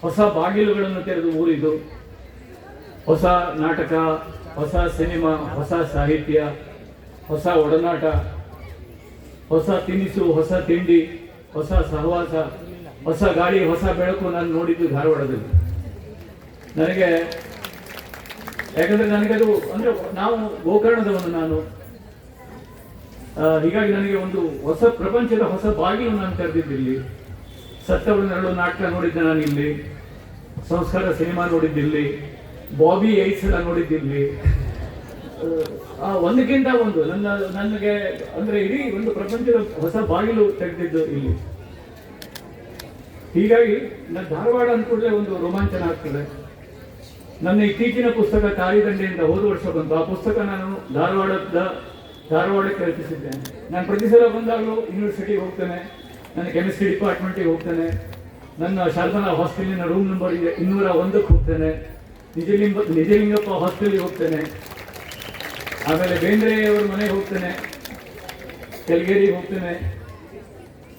ಹೊಸ ಬಾಗಿಲುಗಳನ್ನು ತೆರೆದು ಊರಿದು. ಹೊಸ ನಾಟಕ, ಹೊಸ ಸಿನಿಮಾ, ಹೊಸ ಸಾಹಿತ್ಯ, ಹೊಸ ಒಡನಾಟ, ಹೊಸ ತಿನಿಸು, ಹೊಸ ತಿಂಡಿ, ಹೊಸ ಸಹವಾಸ, ಹೊಸ ಗಾಳಿ ಹೊಸ ಬೆಳಕು ನಾನು ನೋಡಿದ್ದು ಧಾರವಾಡದಲ್ಲಿ. ನನಗೆ ಯಾಕಂದ್ರೆ ನನಗದು ಅಂದ್ರೆ ನಾವು ಗೋಕರ್ಣದವನು ನಾನು, ಹೀಗಾಗಿ ನನಗೆ ಒಂದು ಹೊಸ ಪ್ರಪಂಚದ ಹೊಸ ಬಾಗಿಲು ನಾನು ತೆರೆದಿದ್ದಿಲ್ಲಿ. ಸತ್ತವರು ನೆರಳು ನಾಟಕ ನೋಡಿದ್ದೆ ನಾನು ಇಲ್ಲಿ, ಸಂಸ್ಕಾರ ಸಿನಿಮಾ ನೋಡಿದ್ದಿಲ್ಲಿ, ಬಾಬಿ ಐಸ್ ಎಲ್ಲ ನೋಡಿದ್ದಿಲ್ಲಿ. ಒಂದಕ್ಕಿಂತ ಒಂದು ನನಗೆ ಅಂದ್ರೆ ಇಡೀ ಒಂದು ಪ್ರಪಂಚದ ಹೊಸ ಬಾಗಿಲು ತೆಗೆದಿದ್ದು ಇಲ್ಲಿ. ಹೀಗಾಗಿ ನನ್ನ ಧಾರವಾಡ ಅಂದ್ಕೂಡಲೇ ಒಂದು ರೋಮಾಂಚನ ಆಗ್ತದೆ. ನನ್ನ ಇತ್ತೀಚಿನ ಪುಸ್ತಕ ತಾಳಿದಂಡೆಯಿಂದ ಹೋದ ವರ್ಷ ಬಂತು. ಆ ಪುಸ್ತಕ ನಾನು ಧಾರವಾಡಕ್ಕೆ ರಚಿಸಿದ್ದೇನೆ. ನಾನು ಪ್ರತಿ ಸಲ ಬಂದಾಗಲೂ ಯೂನಿವರ್ಸಿಟಿಗೆ ಹೋಗ್ತೇನೆ, ನನ್ನ ಕೆಮಿಸ್ಟ್ರಿ ಡಿಪಾರ್ಟ್ಮೆಂಟಿಗೆ ಹೋಗ್ತೇನೆ, ನನ್ನ ಶಾಲ್ಮಲಾ ಹಾಸ್ಟೆಲಿನ ರೂಮ್ ನಂಬರ್ 201ಕ್ಕೆ ಹೋಗ್ತೇನೆ, ನಿಜಲಿಂಗಪ್ಪ ಹಾಸ್ಟೆಲ್ಗೆ ಹೋಗ್ತೇನೆ, ಆಮೇಲೆ ಬೇಂದ್ರೆಯವರ ಮನೆಗೆ ಹೋಗ್ತೇನೆ, ಕೆಳಗೇರಿಗೆ ಹೋಗ್ತೇನೆ.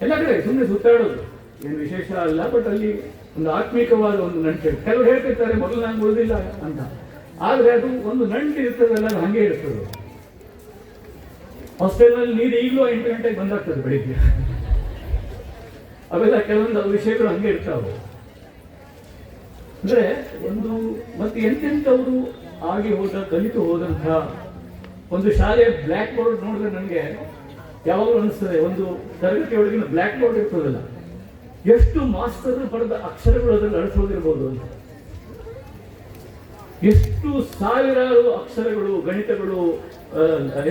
ಎಲ್ಲ ಕಡೆ ಸುಮ್ಮನೆ ಸುತ್ತಾಡೋದು, ಏನು ವಿಶೇಷ ಅಲ್ಲ. ಬಟ್ ಅಲ್ಲಿ ಒಂದು ಆತ್ಮೀಕವಾದ ಒಂದು ನಂಟು. ಕೆಲವರು ಹೇಳ್ತಿರ್ತಾರೆ ಮೊದಲು ನಾನು ಉಳಿದಿಲ್ಲ ಅಂತ, ಆದರೆ ಅದು ಒಂದು ನಂಟು ಇರ್ತದಲ್ಲ, ಅದು ಹಂಗೆ ಇರ್ತದೆ. ಹಾಸ್ಟೆಲ್ನಲ್ಲಿ ನೀರು ಈಗಲೂ 8 ಗಂಟೆಗೆ ಬಂದಾಗ್ತದೆ ಬೆಳಿಗ್ಗೆ. ಅವೆಲ್ಲ ಕೆಲವೊಂದು ವಿಷಯಗಳು ಹಂಗೆ ಇರ್ತಾವೆ. ಅಂದ್ರೆ ಒಂದು ಮತ್ತೆ ಎಂತೆಂಥವರು ಆಗಿ ಕಲಿತು ಹೋದಂಥ ಒಂದು ಶಾಲೆಯ ಬ್ಲ್ಯಾಕ್ ಬೋರ್ಡ್ ನೋಡಿದ್ರೆ ನನಗೆ ಯಾವಾಗಲೂ ಅನಿಸ್ತದೆ, ಒಂದು ತರಗತಿ ಒಳಗಿನ ಬ್ಲ್ಯಾಕ್ ಬೋರ್ಡ್ ಇರ್ತದಲ್ಲ, ಎಷ್ಟು ಮಾಸ್ತರ್ ಬರೆದ ಅಕ್ಷರಗಳು ಅದನ್ನು ಅಳಿಸೋದಿರ್ಬೋದು ಅಂತ. ಎಷ್ಟು ಸಾವಿರಾರು ಅಕ್ಷರಗಳು, ಗಣಿತಗಳು,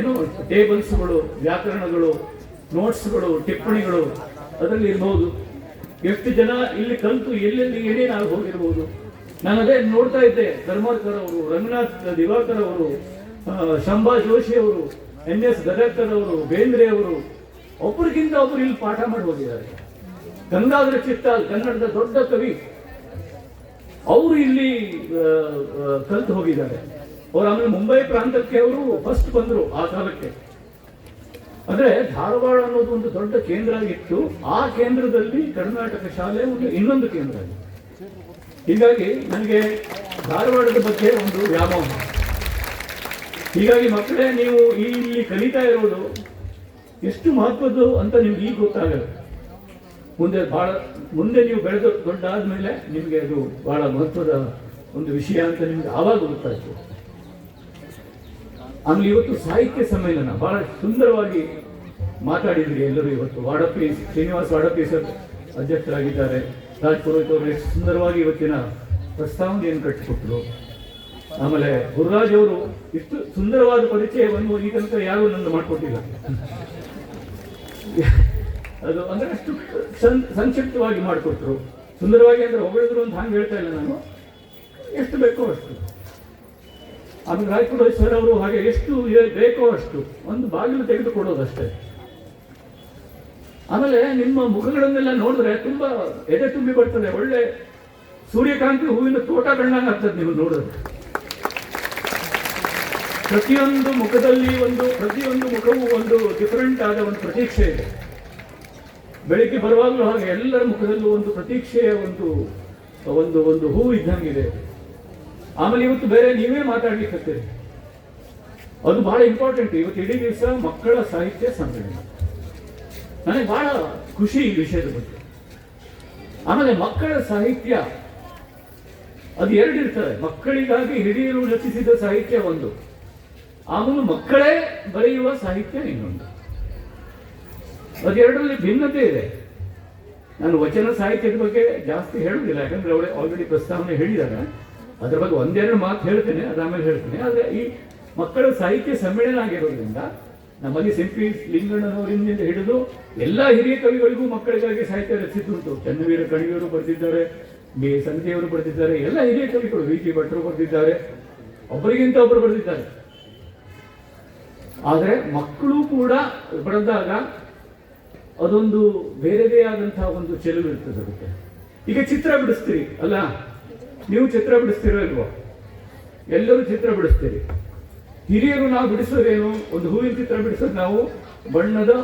ಏನೋ ಟೇಬಲ್ಸ್ಗಳು, ವ್ಯಾಕರಣಗಳು, ನೋಟ್ಸ್ಗಳು, ಟಿಪ್ಪಣಿಗಳು ಅದರಲ್ಲಿ ಇರ್ಬೋದು. ಎಷ್ಟು ಜನ ಇಲ್ಲಿ ಕಲಿತು ಎಲ್ಲೆಲ್ಲಿ ಏನೇನಾಗಿ ಹೋಗಿರ್ಬೋದು. ನಾನು ಅದೇ ನೋಡ್ತಾ ಇದ್ದೆ. ಧರ್ಮಾರ್ಕರ್ ಅವರು, ರಂಗನಾಥ್ ದಿವಾಕರ್ ಅವರು, ಶಂಭಾ ಜೋಶಿ ಅವರು, NS ಗದರ್ಕರ್ ಅವರು, ಬೇಂದ್ರೆ ಅವರು, ಒಬ್ಬರಿಗಿಂತ ಒಬ್ಬರು ಇಲ್ಲಿ ಪಾಠ ಮಾಡಿ ಹೋಗಿದ್ದಾರೆ. ಗಂಗಾಧರ ಚಿತ್ತಾಲ್, ಕನ್ನಡದ ದೊಡ್ಡ ಕವಿ, ಅವರು ಇಲ್ಲಿ ಕಲಿತು ಹೋಗಿದ್ದಾರೆ. ಅವರು ಆಮೇಲೆ ಮುಂಬೈ ಪ್ರಾಂತಕ್ಕೆ ಅವರು ಫಸ್ಟ್ ಬಂದರು ಆ ಕಾಲಕ್ಕೆ. ಅಂದ್ರೆ ಧಾರವಾಡ ಅನ್ನೋದು ಒಂದು ದೊಡ್ಡ ಕೇಂದ್ರ ಆಗಿತ್ತು. ಆ ಕೇಂದ್ರದಲ್ಲಿ ಕರ್ನಾಟಕ ಶಾಲೆ ಒಂದು ಇನ್ನೊಂದು ಕೇಂದ್ರ ಆಗಿದೆ. ಹೀಗಾಗಿ ನನಗೆ ಧಾರವಾಡದ ಬಗ್ಗೆ ಒಂದು ವ್ಯಾಮೋಹ. ಹೀಗಾಗಿ ಮಕ್ಕಳೇ, ನೀವು ಇಲ್ಲಿ ಕಲಿತಾ ಇರೋದು ಎಷ್ಟು ಮಹತ್ವದ್ದು ಅಂತ ನಿಮ್ಗೆ ಈಗ ಗೊತ್ತಾಗಲ್ಲ. ಮುಂದೆ ನೀವು ಬೆಳೆದು ದೊಡ್ಡ ಆದ್ಮೇಲೆ ನಿಮಗೆ ಅದು ಬಹಳ ಮಹತ್ವದ ಒಂದು ವಿಷಯ ಅಂತ ನಿಮ್ಗೆ ಆವಾಗ ಗೊತ್ತಾಯ್ತು. ಆಮೇಲೆ ಇವತ್ತು ಸಾಹಿತ್ಯ ಸಮ್ಮೇಳನ ಬಹಳ ಸುಂದರವಾಗಿ ಮಾತಾಡಿದ್ರಿ ಎಲ್ಲರೂ. ಇವತ್ತು ವಾಡಪ್ಪಿ ಶ್ರೀನಿವಾಸ್ ವಾಡಪ್ಪಿ ಸರ್ ಅಧ್ಯಕ್ಷರಾಗಿದ್ದಾರೆ. ರಾಜ್ ಪುರೋಹಿತ್ ಅವರು ಎಷ್ಟು ಸುಂದರವಾಗಿ ಇವತ್ತಿನ ಪ್ರಸ್ತಾವನೆಯನ್ನು ಕಟ್ಟಿಕೊಟ್ರು. ಆಮೇಲೆ ಗುರುರಾಜ್ ಅವರು ಇಷ್ಟು ಸುಂದರವಾದ ಪರಿಚಯವನ್ನು ಈ ತನಕ ಯಾರು ನನ್ನ ಮಾಡಿಕೊಟ್ಟಿಲ್ಲ. ಅದು ಅಂದ್ರೆ ಅಷ್ಟು ಸಂಕ್ಷಿಪ್ತವಾಗಿ ಮಾಡಿಕೊಟ್ರು, ಸುಂದರವಾಗಿ. ಅಂದ್ರೆ ಹೊಗಳಿದ್ರು ಅಂತ ಹಂಗೆ ಹೇಳ್ತಾ ಇಲ್ಲ ನಾನು, ಎಷ್ಟು ಬೇಕೋ ಅಷ್ಟು. ಆಮೇಲೆ ರಾಯ್ ಸರ್ ಅವರು ಹಾಗೆ ಎಷ್ಟು ಬೇಕೋ ಅಷ್ಟು ಒಂದು ಬಾಗಿಲು ತೆಗೆದುಕೊಡೋದಷ್ಟೇ. ಆಮೇಲೆ ನಿಮ್ಮ ಮುಖಗಳನ್ನೆಲ್ಲ ನೋಡಿದ್ರೆ ತುಂಬಾ ಎದೆ ತುಂಬಿ ಬರ್ತದೆ. ಒಳ್ಳೆ ಸೂರ್ಯಕಾಂತಿ ಹೂವಿನ ತೋಟ ಕಂಡಂಗೆ ಆಗ್ತದೆ ನೀವು ನೋಡಿದ್ರೆ. ಪ್ರತಿಯೊಂದು ಮುಖವೂ ಒಂದು ಡಿಫರೆಂಟ್ ಆದ ಒಂದು ಪ್ರತೀಕ್ಷೆ ಇದೆ. ಬೆಳಿಗ್ಗೆ ಬರುವಾಗಲೂ ಹಾಗೆ ಎಲ್ಲರ ಮುಖದಲ್ಲೂ ಒಂದು ಪ್ರತೀಕ್ಷೆಯ ಒಂದು ಹೂ ಇದ್ದಂಗಿದೆ. ಆಮೇಲೆ ಇವತ್ತು ಬೇರೆ ನೀವೇ ಮಾತಾಡ್ಲಿಕ್ಕೆ, ಅದು ಬಹಳ ಇಂಪಾರ್ಟೆಂಟ್. ಇವತ್ತು ಇಡೀ ದಿವಸ ಮಕ್ಕಳ ಸಾಹಿತ್ಯ ಸಮ್ಮೇಳನ. ನನಗೆ ಬಹಳ ಖುಷಿ ಈ ವಿಷಯದ ಬಗ್ಗೆ. ಆಮೇಲೆ ಮಕ್ಕಳ ಸಾಹಿತ್ಯ ಅದು ಎರಡು ಇರ್ತದೆ. ಮಕ್ಕಳಿಗಾಗಿ ಹಿರಿಯರು ರಚಿಸಿದ ಸಾಹಿತ್ಯ ಒಂದು, ಆಮೇಲೆ ಮಕ್ಕಳೇ ಬರೆಯುವ ಸಾಹಿತ್ಯ ಇನ್ನೊಂದು. ಅದೆರಡರಲ್ಲಿ ಭಿನ್ನತೆ ಇದೆ. ನಾನು ವಚನ ಸಾಹಿತ್ಯದ ಬಗ್ಗೆ ಜಾಸ್ತಿ ಹೇಳುವುದಿಲ್ಲ, ಯಾಕಂದ್ರೆ ಅವರೇ ಆಲ್ರೆಡಿ ಪ್ರಸ್ತಾವನೆ ಹೇಳಿದ್ದಾರೆ. ಅದ್ರ ಬಗ್ಗೆ ಒಂದೆರಡು ಮಾತು ಹೇಳ್ತೇನೆ, ಅದಾದ್ಮೇಲೆ ಹೇಳ್ತೇನೆ. ಆದರೆ ಈ ಮಕ್ಕಳ ಸಾಹಿತ್ಯ ಸಮ್ಮೇಳನ ಆಗಿರೋದ್ರಿಂದ ನಮ್ಮಲ್ಲಿ ಸಿಂಪಿ ಲಿಂಗಣ್ಣನವರಿಂದ ಹಿಡಿದು ಎಲ್ಲ ಹಿರಿಯ ಕವಿಗಳಿಗೂ ಮಕ್ಕಳಿಗಾಗಿ ಸಾಹಿತ್ಯ ರಚಿಸಿದುಂಟು. ಚನ್ನವೀರ ಕಣಿವೆಯವರು ಬರೆದಿದ್ದಾರೆ, ಸಂತೆಯವರು ಬರೆದಿದ್ದಾರೆ, ಎಲ್ಲ ಹಿರಿಯ ಕವಿಗಳು, VG ಭಟ್ರು ಬರೆದಿದ್ದಾರೆ, ಒಬ್ಬರಿಗಿಂತ ಒಬ್ಬರು ಬರೆದಿದ್ದಾರೆ. ಆದರೆ ಮಕ್ಕಳು ಕೂಡ ಬರೆದಾಗ ಅದೊಂದು ಬೇರೆದೇ ಆದಂತಹ ಒಂದು ಚೆಲುವು ಇರ್ತದೆ ಅದಕ್ಕೆ. ಈಗ ಚಿತ್ರ ಬಿಡಿಸ್ತೀರಿ ಅಲ್ಲ, ನೀವು ಚಿತ್ರ ಬಿಡಿಸ್ತಿರೋ ಇಲ್ವೋ? ಎಲ್ಲರೂ ಚಿತ್ರ ಬಿಡಿಸ್ತೀರಿ. ಹಿರಿಯರು ನಾವು ಬಿಡಿಸೋದೇನು? ಒಂದು ಹೂವಿನ ಚಿತ್ರ ಬಿಡಿಸೋದು ನಾವು ಬಣ್ಣದ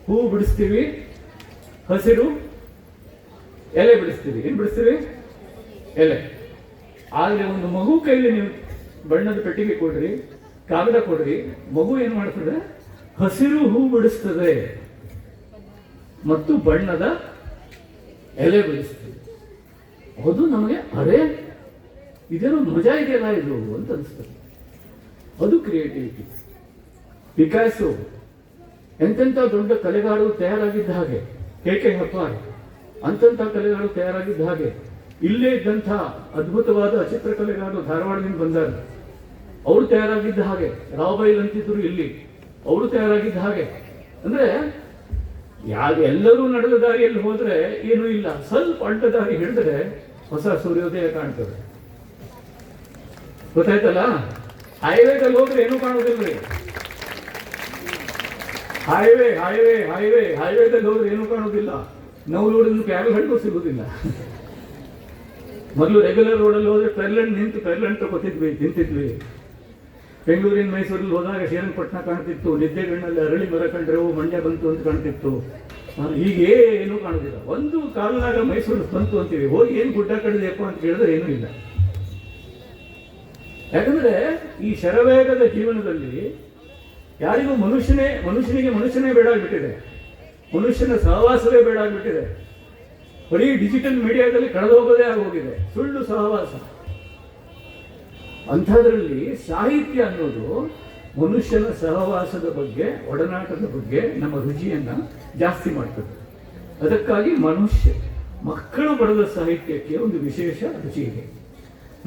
ಹೂ ಬಿಡಿಸ್ತೀವಿ, ಹಸಿರು ಎಲೆ ಬಿಡಿಸ್ತೀವಿ. ಏನ್ ಬಿಡಿಸ್ತೀವಿ? ಎಲೆ. ಆದ್ರೆ ಒಂದು ಮಗು ಕೈಲಿ ನೀವು ಬಣ್ಣದ ಪೆಟ್ಟಿಗೆ ಕೊಡ್ರಿ, ಕಾಗದ ಕೊಡ್ರಿ, ಮಗು ಏನ್ ಮಾಡ್ತದೆ? ಹಸಿರು ಹೂ ಬಿಡಿಸ್ತದೆ ಮತ್ತು ಬಣ್ಣದ ಎಲೆ ಬೆಳೆಸ್ತೀವಿ. ಅದು ನಮಗೆ ಅರೆ ಇದೇನೋ ಮಜಾ ಇದೆಯಲ್ಲ ಇದು ಅಂತ ಅನಿಸ್ತದೆ. ಅದು ಕ್ರಿಯೇಟಿವಿಟಿ. ಪಿಕಾಸೋ ಎಂತೆಂಥ ದೊಡ್ಡ ಕಲೆಗಾರರು ತಯಾರಾಗಿದ್ದ ಹಾಗೆ, ಕೆ ಹಪ್ಪಾರ್ ಅಂತಂಥ ಕಲೆಗಾರರು ತಯಾರಾಗಿದ್ದ ಹಾಗೆ, ಇಲ್ಲೇ ಇದ್ದಂಥ ಅದ್ಭುತವಾದ ಚಿತ್ರಕಲೆಗಾರರು ಧಾರವಾಡದಿಂದ ಬಂದಾರೆ, ಅವರು ತಯಾರಾಗಿದ್ದ ಹಾಗೆ, ರಾವ್ಬೈಲ್ ಅಂತಿದ್ರು ಇಲ್ಲಿ, ಅವರು ತಯಾರಾಗಿದ್ದ ಹಾಗೆ. ಅಂದ್ರೆ ಎಲ್ಲರೂ ನಡೆದ ದಾರಿಯಲ್ಲಿ ಹೋದ್ರೆ ಏನೂ ಇಲ್ಲ, ಸ್ವಲ್ಪ ಅಡ್ಡ ದಾರಿ ಹಿಡಿದ್ರೆ ಹೊಸ ಸೂರ್ಯೋದಯ ಕಾಣ್ತದೆ. ಗೊತ್ತಾಯ್ತಲ್ಲ? ಹೈವೇದಲ್ಲಿ ಹೋದ್ರೆ ಏನೂ ಕಾಣುವುದಿಲ್ರಿ. ಹೈವೇದಲ್ಲಿ ಹೋದ್ರೆ ಏನೂ ಕಾಣುವುದಿಲ್ಲ. ನವಲೂರಿನ ಕ್ಯಾಬ್ ಹಣ್ಣು ಸಿಗುವುದಿಲ್ಲ. ಮೊದಲು ರೆಗ್ಯುಲರ್ ರೋಡಲ್ಲಿ ಹೋದ್ರೆ ಪೆರ್ಲೆಂಟ್ ನಿಂತು ಪೆರ್ಲೆಂಟ್ ತಗೋತಿದ್ವಿ, ತಿಂತಿದ್ವಿ. ಬೆಂಗಳೂರಿನ ಮೈಸೂರಲ್ಲಿ ಹೋದಾಗ ಶ್ರೀರಂಗಪಟ್ಟಣ ಕಾಣ್ತಿತ್ತು, ನಿದ್ದೆಗಣ್ಣಲ್ಲಿ ಅರಳಿ ಮರ ಕಂಡ್ರೆ ಮಂಡ್ಯ ಬಂತು ಅಂತ ಕಾಣ್ತಿತ್ತು. ಈಗೇನು ಕಾಣುದಿಲ್ಲ. ಒಂದು ಕಾಲನಾಗ ಮೈಸೂರು ಬಂತು ಅಂತೀವಿ, ಹೋಗಿ ಏನು ಗುಡ್ಡ ಕಡಿದೆಯಪ್ಪ ಅಂತ ಕೇಳಿದ್ರೆ ಏನೂ ಇಲ್ಲ. ಯಾಕಂದ್ರೆ ಈ ಶರವೇಗದ ಜೀವನದಲ್ಲಿ ಯಾರಿಗೂ ಮನುಷ್ಯನಿಗೆ ಬೇಡಾಗ್ಬಿಟ್ಟಿದೆ, ಮನುಷ್ಯನ ಸಹವಾಸವೇ ಬೇಡಾಗ್ಬಿಟ್ಟಿದೆ. ಬರೀ ಡಿಜಿಟಲ್ ಮೀಡಿಯಾದಲ್ಲಿ ಕಳೆದು ಹೋಗೋದೇ ಆಗೋಗಿದೆ, ಸುಳ್ಳು ಸಹವಾಸ. ಅಂಥದ್ರಲ್ಲಿ ಸಾಹಿತ್ಯ ಅನ್ನೋದು ಮನುಷ್ಯನ ಸಹವಾಸದ ಬಗ್ಗೆ, ಒಡನಾಟದ ಬಗ್ಗೆ ನಮ್ಮ ರುಚಿಯನ್ನ ಜಾಸ್ತಿ ಮಾಡ್ತದೆ. ಅದಕ್ಕಾಗಿ ಮಕ್ಕಳು ಬರೆದ ಸಾಹಿತ್ಯಕ್ಕೆ ಒಂದು ವಿಶೇಷ ರುಚಿ ಇದೆ.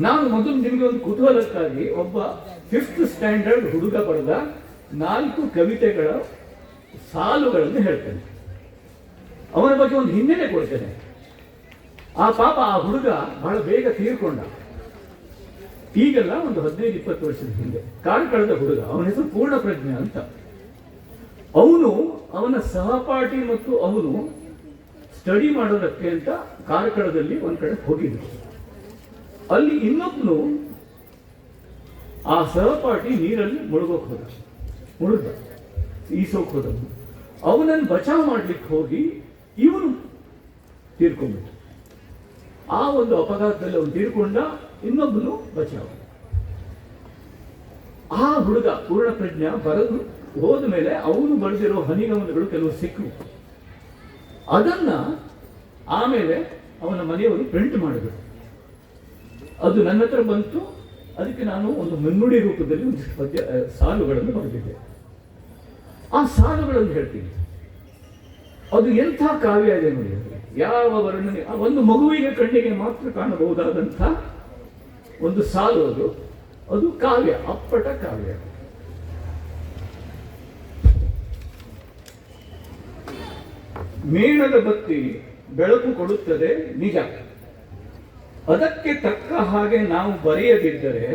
ನಾನು ಮೊದಲು ನಿಮಗೆ ಒಂದು ಕುತೂಹಲಕ್ಕಾಗಿ ಒಬ್ಬ 5th ಸ್ಟ್ಯಾಂಡರ್ಡ್ ಹುಡುಗ ಬರೆದ 4 ಕವಿತೆಗಳ ಸಾಲುಗಳನ್ನು ಹೇಳ್ತೇನೆ. ಅವನ ಬಗ್ಗೆ ಒಂದು ಹಿನ್ನೆಲೆ ಕೊಡ್ತೇನೆ. ಆ ಹುಡುಗ ಬಹಳ ಬೇಗ ತೀರ್ಕೊಂಡ. ಈಗೆಲ್ಲ ಒಂದು 15-20 ವರ್ಷದ ಹಿಂದೆ ಕಾರ್ಕಳದ ಹುಡುಗ, ಅವನ ಹೆಸರು ಪೂರ್ಣ ಪ್ರಜ್ಞೆ ಅಂತ. ಅವನ ಸಹಪಾಠಿ ಮತ್ತು ಅವನು ಸ್ಟಡಿ ಮಾಡೋದಕ್ಕೆ ಅಂತ ಕಾರ್ಕಳದಲ್ಲಿ ಒಂದ್ ಕಡೆ ಹೋಗಿದ್ರು. ಅಲ್ಲಿ ಇನ್ನೊಬ್ನು ಆ ಸಹಪಾಠಿ ನೀರಲ್ಲಿ ಮುಳುಗ ಈಸೋಕ್ ಹೋದವನು. ಅವನನ್ನು ಬಚಾವ್ ಮಾಡ್ಲಿಕ್ಕೆ ಹೋಗಿ ಇವನು ತೀರ್ಕೊಂಡ್ಬಿಟ್ಟ. ಆ ಒಂದು ಅಪಘಾತದಲ್ಲಿ ಅವನು ತೀರ್ಕೊಂಡ, ಇನ್ನೊಬ್ಬನು ಬಚಾವ್. ಆ ಹುಡುಗ ಪೂರ್ಣ ಪ್ರಜ್ಞ ಬರೆದು ಹೋದ ಮೇಲೆ ಅವನು ಬರೆದಿರೋ ಹನಿಗಮನಗಳು ಕೆಲವು ಸಿಕ್ಕವು. ಅದನ್ನ ಆಮೇಲೆ ಅವನ ಮನೆಯವರು ಪ್ರಿಂಟ್ ಮಾಡಿದರು. ಅದು ನನ್ನ ಹತ್ರ ಬಂತು. ಅದಕ್ಕೆ ನಾನು ಒಂದು ಮುನ್ನುಡಿ ರೂಪದಲ್ಲಿ ಒಂದಿಷ್ಟು ಸಾಲುಗಳನ್ನು ಬರೆದಿದ್ದೆ. ಆ ಸಾಲುಗಳನ್ನು ಹೇಳ್ತೀನಿ. ಅದು ಎಂಥ ಕಾವ್ಯ ಇದೆ ನೋಡಿ. ಯಾವ ವರ್ಣನೆ, ಒಂದು ಮಗುವಿಗೆ ಕಣ್ಣಿಗೆ ಮಾತ್ರ ಕಾಣಬಹುದಾದಂಥ ಒಂದು ಸಾಲು ಅದು ಕಾವ್ಯ, ಅಪ್ಪಟ ಕಾವ್ಯ. ಮೇಣದ ಬತ್ತಿ ಬೆಳಕು ಕೊಡುತ್ತದೆ ನಿಜ, ಅದಕ್ಕೆ ತಕ್ಕ ಹಾಗೆ ನಾವು ಬರೆಯದಿದ್ದರೆ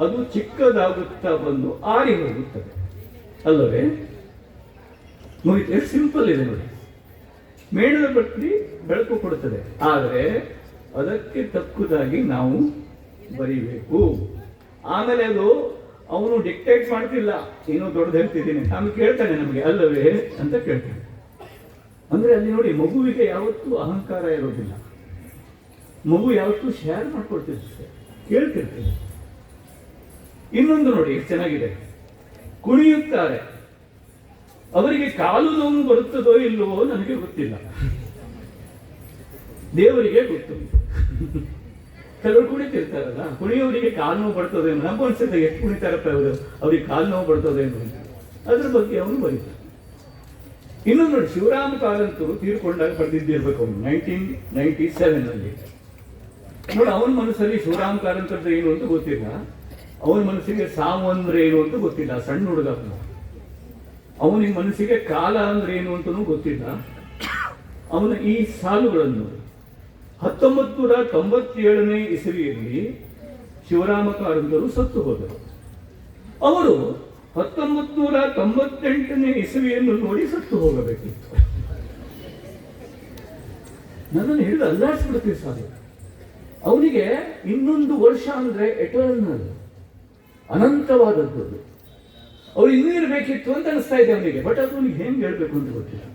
ಅದು ಚಿಕ್ಕದಾಗುತ್ತಾ ಬಂದು ಆರಿ ಹೋಗುತ್ತದೆ ಅಲ್ಲವೇ? ನೋಡಿ, ಎಷ್ಟು ಸಿಂಪಲ್ ಇದೆ ನೋಡಿ. ಮೇಣದ ಬತ್ತಿ ಬೆಳಕು ಕೊಡುತ್ತದೆ, ಆದರೆ ಅದಕ್ಕೆ ತಕ್ಕುದಾಗಿ ನಾವು ಬರೀಬೇಕು. ಆಮೇಲೆ ಅದು ಅವನು ಡಿಕ್ಟೇಟ್ ಮಾಡ್ತಿಲ್ಲ, ಏನೋ ದೊಡ್ಡದು ಹೇಳ್ತಿದ್ದೀನಿ, ನಾನು ಕೇಳ್ತಾನೆ ನಮಗೆ ಅಲ್ಲವೇ ಅಂತ ಕೇಳ್ತಾನೆ. ಅಂದ್ರೆ ಅಲ್ಲಿ ನೋಡಿ, ಮಗುವಿಗೆ ಯಾವತ್ತೂ ಅಹಂಕಾರ ಇರೋದಿಲ್ಲ. ಮಗು ಯಾವತ್ತೂ ಶೇರ್ ಮಾಡ್ಕೊಳ್ತಿರ್ತದೆ, ಕೇಳ್ತಿರ್ತದೆ. ಇನ್ನೊಂದು ನೋಡಿ ಎಷ್ಟು ಚೆನ್ನಾಗಿದೆ. ಕುಣಿಯುತ್ತಾರೆ, ಅವರಿಗೆ ಕಾಲು ನೋವು ಬರುತ್ತದೋ ಇಲ್ಲವೋ ನನಗೆ ಗೊತ್ತಿಲ್ಲ, ದೇವರಿಗೆ ಗೊತ್ತು. ಕೆಲವರು ಕುಣಿತಿರ್ತಾರಲ್ಲ, ಕುಣಿಯವರಿಗೆ ಕಾಲು ನೋವು ಬರ್ತದೇನು, ನಮ್ಮ ಅನ್ಸುತ್ತೆ ಎಷ್ಟು ಕುಣಿತಾರಪ್ಪ ಅವರು, ಅವ್ರಿಗೆ ಕಾಲು ನೋವು ಬರ್ತದೇನು ಅಂತ. ಅದ್ರ ಬಗ್ಗೆ ಅವನು ಬರೀತಾರೆ. ಇನ್ನೊಂದು ನೋಡಿ, ಶಿವರಾಮ ಕಾರಂತರು ತೀರ್ಕೊಂಡಾಗ ಬರೆದಿದ್ದಿರ್ಬೇಕು ಅವನು 1997 ನೋಡಿ. ಅವನ ಮನಸ್ಸಲ್ಲಿ ಶಿವರಾಮ ಕಾರಂತರದ್ದು ಏನು ಅಂತ ಗೊತ್ತಿಲ್ಲ, ಅವನ ಮನಸ್ಸಿಗೆ ಸಾವು ಅಂದ್ರೆ ಏನು ಅಂತ ಗೊತ್ತಿಲ್ಲ, ಸಣ್ಣ ಹುಡುಗ. ಅವನಿಗೆ ಮನಸ್ಸಿಗೆ ಕಾಲ ಅಂದ್ರೆ ಏನು ಅಂತನೂ ಗೊತ್ತಿಲ್ಲ. ಅವನ ಈ ಸಾಲುಗಳನ್ನು 1997ನೇ ಇಸವಿಯಲ್ಲಿ ಶಿವರಾಮ ಕಾರಂತರು ಸತ್ತು ಹೋದರು. ಅವರು 1998ನೇ ಇಸವಿಯನ್ನು ನೋಡಿ ಸತ್ತು ಹೋಗಬೇಕಿತ್ತು. ನನ್ನನ್ನು ಹಿಡಿದು ಅಲ್ಲಾಡಿಸ್ಬಿಡ್ತೀವಿ ಸಾಲು. ಅವನಿಗೆ 1 ವರ್ಷ ಅಂದ್ರೆ ಎಟರ್ನಲ್, ಅನಂತವಾದದ್ದು. ಅವ್ರು ಇನ್ನೂ ಇರಬೇಕಿತ್ತು ಅಂತ ಅನಿಸ್ತಾ ಇದೆ ಅವನಿಗೆ. ಬಟ್ ಅದು ಅವನಿಗೆ ಹೆಂಗೆ ಹೇಳ್ಬೇಕು ಅಂತ ಗೊತ್ತಿಲ್ಲ.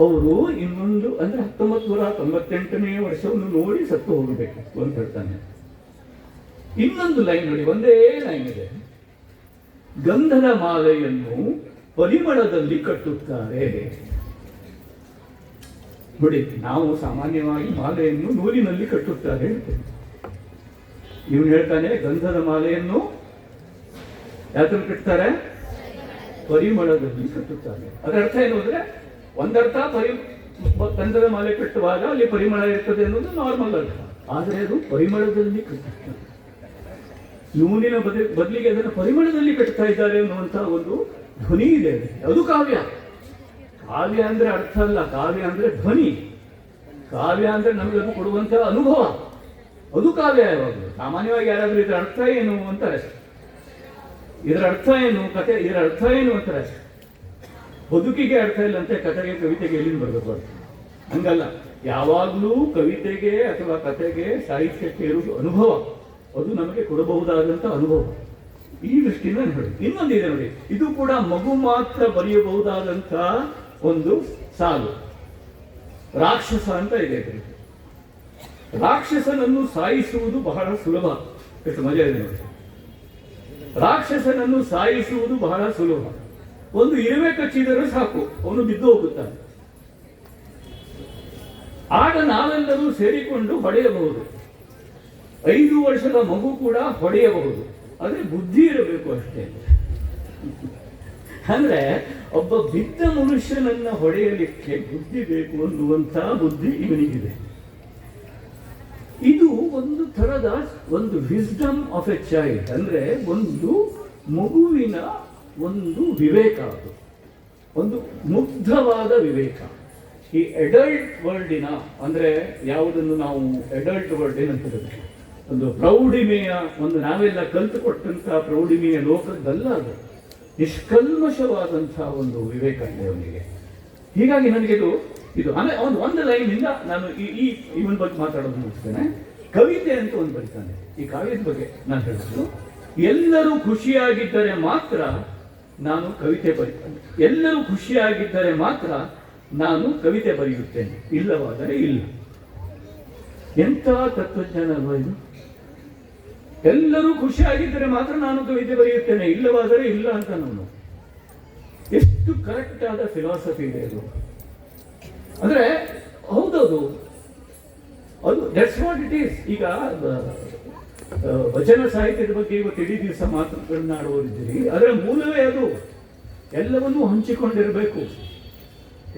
ಅವರು ಇನ್ನೊಂದು ಅಂದ್ರೆ 1998ನೇ ವರ್ಷವನ್ನು ನೋಡಿ ಸತ್ತು ಹೋಗಬೇಕಿತ್ತು ಅಂತ ಹೇಳ್ತಾನೆ. ಇನ್ನೊಂದು ಲೈನ್ ನೋಡಿ, ಒಂದೇ ಲೈನ್ ಇದೆ. ಗಂಧದ ಮಾಲೆಯನ್ನು ಪರಿಮಳದಲ್ಲಿ ಕಟ್ಟುತ್ತಾರೆ. ನೋಡಿ, ನಾವು ಸಾಮಾನ್ಯವಾಗಿ ಮಾಲೆಯನ್ನು ನೂಲಿನಲ್ಲಿ ಕಟ್ಟುತ್ತಾರೆ ಹೇಳ್ತೇವೆ. ಇವನು ಹೇಳ್ತಾನೆ ಗಂಧದ ಮಾಲೆಯನ್ನು ಯಾವ್ದ್ರಲ್ಲಿ ಕಟ್ತಾರೆ? ಪರಿಮಳದಲ್ಲಿ ಕಟ್ಟುತ್ತಾರೆ. ಅದರ ಅರ್ಥ ಏನು ಅಂದ್ರೆ, ಒಂದರ್ಥ ಗಂಧದ ಮಾಲೆ ಕಟ್ಟುವಾಗ ಅಲ್ಲಿ ಪರಿಮಳ ಇರ್ತದೆ ಅನ್ನೋದು ನಾರ್ಮಲ್ ಅರ್ಥ. ಆದರೆ ಅದು ಪರಿಮಳದಲ್ಲಿ ಕಟ್ಟುತ್ತಾರೆ. ನೂಲಿನ ಬದಲಿಗೆ ಅದನ್ನು ಪರಿಮಳದಲ್ಲಿ ಕಟ್ತಾ ಇದ್ದಾರೆ ಅನ್ನುವಂಥ ಒಂದು ಧ್ವನಿ ಇದೆ. ಅದು ಕಾವ್ಯ. ಕಾವ್ಯ ಅಂದ್ರೆ ಅರ್ಥ ಅಲ್ಲ, ಕಾವ್ಯ ಅಂದ್ರೆ ಧ್ವನಿ. ಕಾವ್ಯ ಅಂದ್ರೆ ನಮಗೆ ಅದು ಕೊಡುವಂತಹ ಅನುಭವ, ಅದು ಕಾವ್ಯ. ಯಾವಾಗಲೂ ಸಾಮಾನ್ಯವಾಗಿ ಯಾರಾದ್ರೂ ಇದರ ಅರ್ಥ ಏನು ಅಂತಾರೆ, ಇದರ ಅರ್ಥ ಏನು ಕತೆ, ಇದರ ಅರ್ಥ ಏನು ಅಂತಾರೆ. ಬದುಕಿಗೆ ಅರ್ಥ ಇಲ್ಲ ಅಂತೆ, ಕತೆಗೆ ಕವಿತೆಗೆ ಎಲ್ಲಿಂದ ಬರಬೇಕು? ಹಂಗಲ್ಲ. ಯಾವಾಗಲೂ ಕವಿತೆಗೆ ಅಥವಾ ಕತೆಗೆ ಸಾಹಿತ್ಯಕ್ಕೆ ಇರುವುದು ಅನುಭವ, ಅದು ನಮಗೆ ಕೊಡಬಹುದಾದಂಥ ಅನುಭವ. ಈ ದೃಷ್ಟಿಯಿಂದ ನೋಡಿ. ಇನ್ನೊಂದಿದೆ ನೋಡಿ, ಇದು ಕೂಡ ಮಗು ಮಾತ್ರ ಬರೆಯಬಹುದಾದಂಥ ಒಂದು ಸಾಲು. ರಾಕ್ಷಸ ಅಂತ ಇದೆ. ರಾಕ್ಷಸನನ್ನು ಸಾಯಿಸುವುದು ಬಹಳ ಸುಲಭ. ಎಷ್ಟು ಮಜಾ ಇದೆ ನೋಡಿ. ರಾಕ್ಷಸನನ್ನು ಸಾಯಿಸುವುದು ಬಹಳ ಸುಲಭ. ಒಂದು ಇರುವೆ ಕಚ್ಚಿದರೂ ಸಾಕು, ಅವನು ಬಿದ್ದು ಹೋಗುತ್ತಾನೆ. ಆಗ ನಾವೆಲ್ಲರೂ ಸೇರಿಕೊಂಡು ಹೊಡೆಯಬಹುದು. 5 ವರ್ಷದ ಮಗು ಕೂಡ ಹೊಡೆಯಬಹುದು. ಆದ್ರೆ ಬುದ್ಧಿ ಇರಬೇಕು ಅಷ್ಟೇ. ಅಂದ್ರೆ ಒಬ್ಬ ಬಿದ್ದ ಮನುಷ್ಯನನ್ನ ಹೊಡೆಯಲಿಕ್ಕೆ ಬುದ್ಧಿ ಬೇಕು ಅನ್ನುವಂತಹ ಬುದ್ಧಿ ಇವನಿಗಿದೆ. ಇದು ಒಂದು ಥರದ ಒಂದು ವಿಸ್ಡಮ್ ಆಫ್ ಎ ಚೈಲ್ಡ್, ಅಂದ್ರೆ ಒಂದು ಮಗುವಿನ ಒಂದು ವಿವೇಕ, ಅದು ಒಂದು ಮುಗ್ಧವಾದ ವಿವೇಕ. ಈ ಅಡಲ್ಟ್ ವರ್ಲ್ಡಿನ ಅಂದ್ರೆ ಯಾವುದನ್ನು ನಾವು ಅಡಲ್ಟ್ ವರ್ಲ್ಡ್ ಏನಂತ ಒಂದು ಪ್ರೌಢಿಮೆಯ ಒಂದು ನಾವೆಲ್ಲ ಕಲ್ತುಕೊಟ್ಟಂತಹ ಪ್ರೌಢಿಮೆಯ ಲೋಕದ್ದಲ್ಲ, ಅದು ನಿಷ್ಕಲ್ಮಶವಾದಂತಹ ಒಂದು ವಿವೇಕ ಇದೆ ಅವನಿಗೆ. ಹೀಗಾಗಿ ನನಗೆ ಇದು ಒಂದು ಲೈನಿಂದ ನಾನು ಈ ಇವನ್ ಬಗ್ಗೆ ಮಾತಾಡೋದು ಮುಗಿಸ್ತೇನೆ. ಕವಿತೆ ಅಂತ ಒಂದು ಬರೀತಾನೆ. ಈ ಕಾವ್ಯದ ಬಗ್ಗೆ ನಾನು ಹೇಳಿದ್ರು, ಎಲ್ಲರೂ ಖುಷಿಯಾಗಿದ್ದರೆ ಮಾತ್ರ ನಾನು ಕವಿತೆ ಬರೀತೇನೆ, ಎಲ್ಲರೂ ಖುಷಿಯಾಗಿದ್ದರೆ ಮಾತ್ರ ನಾನು ಕವಿತೆ ಬರೆಯುತ್ತೇನೆ, ಇಲ್ಲವಾದರೆ ಇಲ್ಲ. ಎಂಥ ತತ್ವಜ್ಞಾನ ಅಲ್ವಾ ಇದು? ಎಲ್ಲರೂ ಖುಷಿಯಾಗಿದ್ದರೆ ಮಾತ್ರ ನಾನು ಕವಿತೆ ಬರೆಯುತ್ತೇನೆ, ಇಲ್ಲವಾದರೆ ಇಲ್ಲ ಅಂತ. ನಾನು ಎಷ್ಟು ಕರೆಕ್ಟ್ ಆದ ಫಿಲಾಸಫಿ ಇದೆ ಇದು. ಅಂದ್ರೆ ಹೌದೌದು, ಅದು ದಟ್ಸ್ ವಾಟ್ ಇಟ್ ಈಸ್. ಈಗ ವಚನ ಸಾಹಿತ್ಯದ ಬಗ್ಗೆ ಇವತ್ತು ಇಡೀ ದಿವಸ ಮಾತನಾಡುವರಿದ್ದೀರಿ. ಅದರ ಮೂಲವೇ ಅದು. ಎಲ್ಲವನ್ನೂ ಹಂಚಿಕೊಂಡಿರಬೇಕು,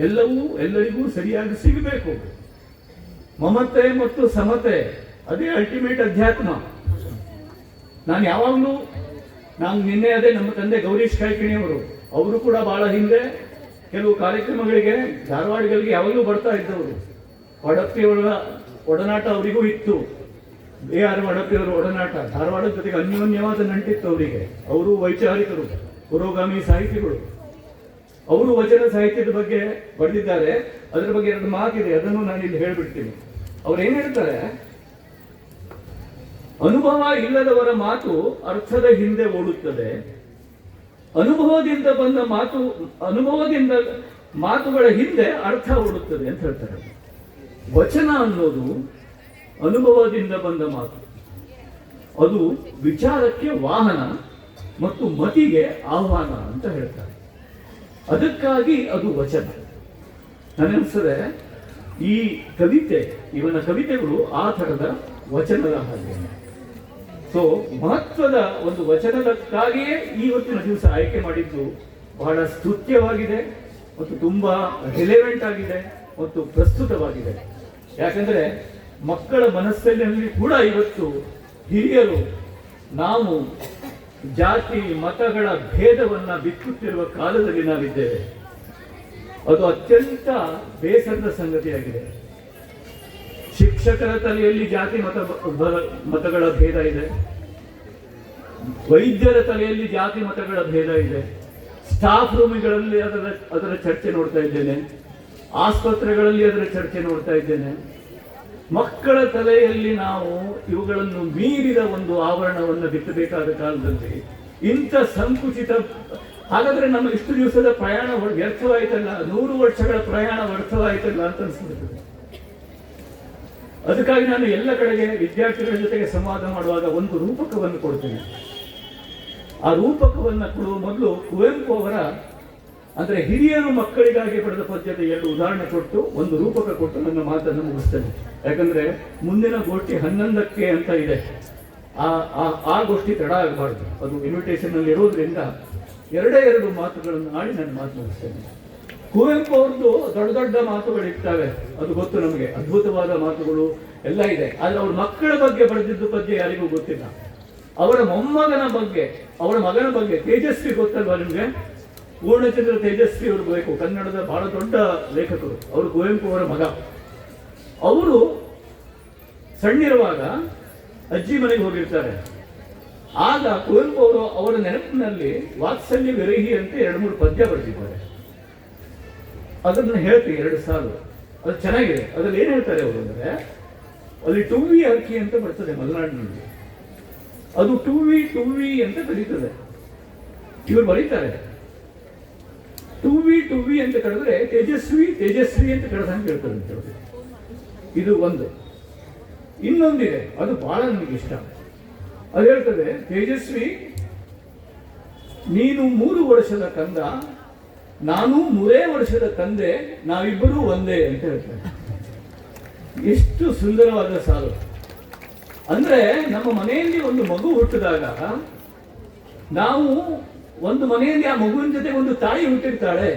ಎಲ್ಲವೂ ಎಲ್ಲರಿಗೂ ಸರಿಯಾಗಿ ಸಿಗಬೇಕು. ಮಮತೆ ಮತ್ತು ಸಮತೆ, ಅದೇ ಅಲ್ಟಿಮೇಟ್ ಅಧ್ಯಾತ್ಮ. ನಾನು ನಿನ್ನೆ ಅದೇ ನಮ್ಮ ತಂದೆ ಗೌರೀಶ್ ಕಾಯ್ಕಿಣಿಯವರು, ಅವರು ಕೂಡ ಬಹಳ ಹಿಂದೆ ಕೆಲವು ಕಾರ್ಯಕ್ರಮಗಳಿಗೆ ಧಾರವಾಡಗಳಿಗೆ ಯಾವಾಗಲೂ ಬರ್ತಾ ಇದ್ದವರು. ವಡಪ್ಪಿಯವರ ಒಡನಾಟ ಅವರಿಗೂ ಇತ್ತು. AR ವಡಪ್ಪಿಯವರ ಒಡನಾಟ ಧಾರವಾಡದ ಜೊತೆಗೆ ಅನ್ಯೋನ್ಯವಾದ ನಂಟಿತ್ತು ಅವರಿಗೆ. ಅವರು ವೈಚಾರಿಕರು, ಪುರೋಗಾಮಿ ಸಾಹಿತಿಗಳು. ಅವರು ವಚನ ಸಾಹಿತ್ಯದ ಬಗ್ಗೆ ಬರೆದಿದ್ದಾರೆ. ಅದರ ಬಗ್ಗೆ 2 ಮಾತಿದೆ, ಅದನ್ನು ನಾನು ಇಲ್ಲಿ ಹೇಳ್ಬಿಡ್ತೀನಿ. ಅವ್ರು ಏನ್ ಹೇಳ್ತಾರೆ, ಅನುಭವ ಇಲ್ಲದವರ ಮಾತು ಅರ್ಥದ ಹಿಂದೆ ಓಡುತ್ತದೆ, ಅನುಭವದಿಂದ ಬಂದ ಮಾತುಗಳ ಹಿಂದೆ ಅರ್ಥ ಓಡುತ್ತದೆ ಅಂತ ಹೇಳ್ತಾರೆ. ವಚನ ಅನ್ನೋದು ಅನುಭವದಿಂದ ಬಂದ ಮಾತು, ಅದು ವಿಚಾರಕ್ಕೆ ವಾಹನ ಮತ್ತು ಮತಿಗೆ ಆಹ್ವಾನ ಅಂತ ಹೇಳ್ತಾರೆ. ಅದಕ್ಕಾಗಿ ಅದು ವಚನ. ನನಗನ್ನಿಸ್ತದೆ ಈ ಕವಿತೆ, ಇವನ ಕವಿತೆಗಳು ಆ ಥರದ ವಚನದ ಹಾಗೆ. ಸೊ ಮಹತ್ವದ ಒಂದು ವಚನದಕ್ಕಾಗಿಯೇ ಇವತ್ತಿನ ದಿವಸ ಆಯ್ಕೆ ಮಾಡಿದ್ದು ಬಹಳ ಸ್ತುತ್ಯವಾಗಿದೆ ಮತ್ತು ತುಂಬಾ ರಿಲೆವೆಂಟ್ ಆಗಿದೆ ಮತ್ತು ಪ್ರಸ್ತುತವಾಗಿದೆ. ಯಾಕಂದ್ರೆ ಮಕ್ಕಳ ಮನಸ್ಸಿನಲ್ಲಿ ಕೂಡ ಇವತ್ತು ಹಿರಿಯರು ನಾವು ಜಾತಿ ಮತಗಳ ಭೇದವನ್ನ ಬಿತ್ತುತ್ತಿರುವ ಕಾಲದಲ್ಲಿ ನಾವಿದ್ದೇವೆ. ಅದು ಅತ್ಯಂತ ಬೇಸರದ ಸಂಗತಿಯಾಗಿದೆ. ಶಿಕ್ಷಕರ ತಲೆಯಲ್ಲಿ ಜಾತಿ ಮತಗಳ ಭೇದ ಇದೆ, ವೈದ್ಯರ ತಲೆಯಲ್ಲಿ ಜಾತಿ ಮತಗಳ ಭೇದ ಇದೆ, ಸ್ಟಾಫ್ ರೂಮ್ಗಳಲ್ಲಿ ಅದರ ಚರ್ಚೆ ನೋಡ್ತಾ ಇದ್ದೇನೆ, ಆಸ್ಪತ್ರೆಗಳಲ್ಲಿ ಅದರ ಚರ್ಚೆ ನೋಡ್ತಾ ಇದ್ದೇನೆ. ಮಕ್ಕಳ ತಲೆಯಲ್ಲಿ ನಾವು ಇವುಗಳನ್ನು ಮೀರಿದ ಒಂದು ಆವರಣವನ್ನು ಬಿತ್ತಬೇಕಾದ ಕಾಲದಲ್ಲಿ ಇಂಥ ಸಂಕುಚಿತ, ಹಾಗಾದ್ರೆ ನಮ್ಮ ಇಷ್ಟು ದಿವಸದ ಪ್ರಯಾಣ ವ್ಯರ್ಥವಾಯ್ತಲ್ಲ, 100 ವರ್ಷಗಳ ಪ್ರಯಾಣ ವ್ಯರ್ಥವಾಯ್ತಲ್ಲ ಅಂತ ಅನ್ಸ್ಬಿಡ್ತದೆ. ಅದಕ್ಕಾಗಿ ನಾನು ಎಲ್ಲ ಕಡೆಗೆ ವಿದ್ಯಾರ್ಥಿಗಳ ಜೊತೆಗೆ ಸಂವಾದ ಮಾಡುವಾಗ ಒಂದು ರೂಪಕವನ್ನು ಕೊಡ್ತೇನೆ. ಆ ರೂಪಕವನ್ನು ಕೊಡುವ ಮೊದಲು ಕುವೆಂಪು ಅವರ ಅಂದರೆ ಹಿರಿಯರು ಮಕ್ಕಳಿಗಾಗಿ ಪಡೆದ ಪದ್ಯದ 2 ಉದಾಹರಣೆ ಕೊಟ್ಟು ಒಂದು ರೂಪಕ ಕೊಟ್ಟು ನನ್ನ ಮಾತನ್ನು ಮುಗಿಸ್ತೇನೆ. ಯಾಕಂದ್ರೆ ಮುಂದಿನ ಗೋಷ್ಠಿ 11ಕ್ಕೆ ಅಂತ ಇದೆ. ಆ ಗೋಷ್ಠಿ ತಡ ಆಗಬಾರ್ದು, ಅದು ಇನ್ವಿಟೇಷನ್ ಅಲ್ಲಿ ಇರೋದ್ರಿಂದ 2 ಮಾತುಗಳನ್ನು ಆಡಿ ನನ್ನ ಮಾತು ಮುಗಿಸ್ತೇನೆ. ಕುವೆಂಪು ಅವ್ರದ್ದು ದೊಡ್ಡ ದೊಡ್ಡ ಮಾತುಗಳಿರ್ತವೆ, ಅದು ಗೊತ್ತು ನಮಗೆ, ಅದ್ಭುತವಾದ ಮಾತುಗಳು ಎಲ್ಲ ಇದೆ. ಆದ್ರೆ ಅವ್ರ ಮಕ್ಕಳ ಬಗ್ಗೆ ಬರೆದಿದ್ದು ಪದ್ಯ ಯಾರಿಗೂ ಗೊತ್ತಿಲ್ಲ. ಅವರ ಮೊಮ್ಮಗನ ಬಗ್ಗೆ, ಅವರ ಮಗನ ಬಗ್ಗೆ, ತೇಜಸ್ವಿ ಗೊತ್ತಲ್ವಾ ನಿಮಗೆ? ಪೂರ್ಣಚಂದ್ರ ತೇಜಸ್ವಿ ಅವರು ಬೇಕು, ಕನ್ನಡದ ಬಹಳ ದೊಡ್ಡ ಲೇಖಕರು. ಅವರು ಕುವೆಂಪು ಅವರ ಮಗ. ಅವರು ಸಣ್ಣಿರುವಾಗ ಅಜ್ಜಿ ಮನೆಗೆ ಹೋಗಿರ್ತಾರೆ. ಆಗ ಕುವೆಂಪು ಅವರು ಅವರ ನೆನಪಿನಲ್ಲಿ ವಾತ್ಸಲ್ಯ ವಿರಹಿ ಅಂತ 2-3 ಪದ್ಯ ಬರೆದಿದ್ದಾರೆ. ಅದನ್ನು ಹೇಳ್ತೀವಿ 2 ಸಾಲು, ಅದು ಚೆನ್ನಾಗಿದೆ. ಅದ್ರಲ್ಲಿ ಏನ್ ಹೇಳ್ತಾರೆ ಅವರು ಅಂದ್ರೆ, ಅಲ್ಲಿ ಟುವಿ ಅಕ್ಕಿ ಅಂತ ಬರ್ತದೆ ಮಲೆನಾಡಿನಲ್ಲಿ, ಅದು ಟುವಿ ಅಂತ ಕರೀತದೆ. ಇವರು ಬರೀತಾರೆ ಟುವಿ ಅಂತ ಕರೆದ್ರೆ ತೇಜಸ್ವಿ ಅಂತ ಕರೆದಂಗೆ ಹೇಳ್ತಾರೆ ಅಂತ ಹೇಳಿ. ಇದು ಒಂದು. ಇನ್ನೊಂದಿದೆ, ಅದು ಬಹಳ ನನಗೆ ಇಷ್ಟ. ಅದು ಹೇಳ್ತದೆ, ತೇಜಸ್ವಿ ನೀನು 3 ವರ್ಷದ ಕಂದ, ನಾನು 3 ವರ್ಷದ ತಂದೆ, ನಾವಿಬ್ಬರೂ ಒಂದೇ ಅಂತ ಹೇಳ್ತಾರೆ. ಎಷ್ಟು ಸುಂದರವಾದ ಸಾಲು. ಅಂದ್ರೆ ನಮ್ಮ ಮನೆಯಲ್ಲಿ ಒಂದು ಮಗು ಹುಟ್ಟಿದಾಗ ನಾವು ಒಂದು ಮನೆಯಲ್ಲಿ ಆ ಮಗುವಿನ ಜೊತೆಗೆ ಒಂದು ತಾಯಿ ಹುಟ್ಟಿರ್ತಾಳೆ,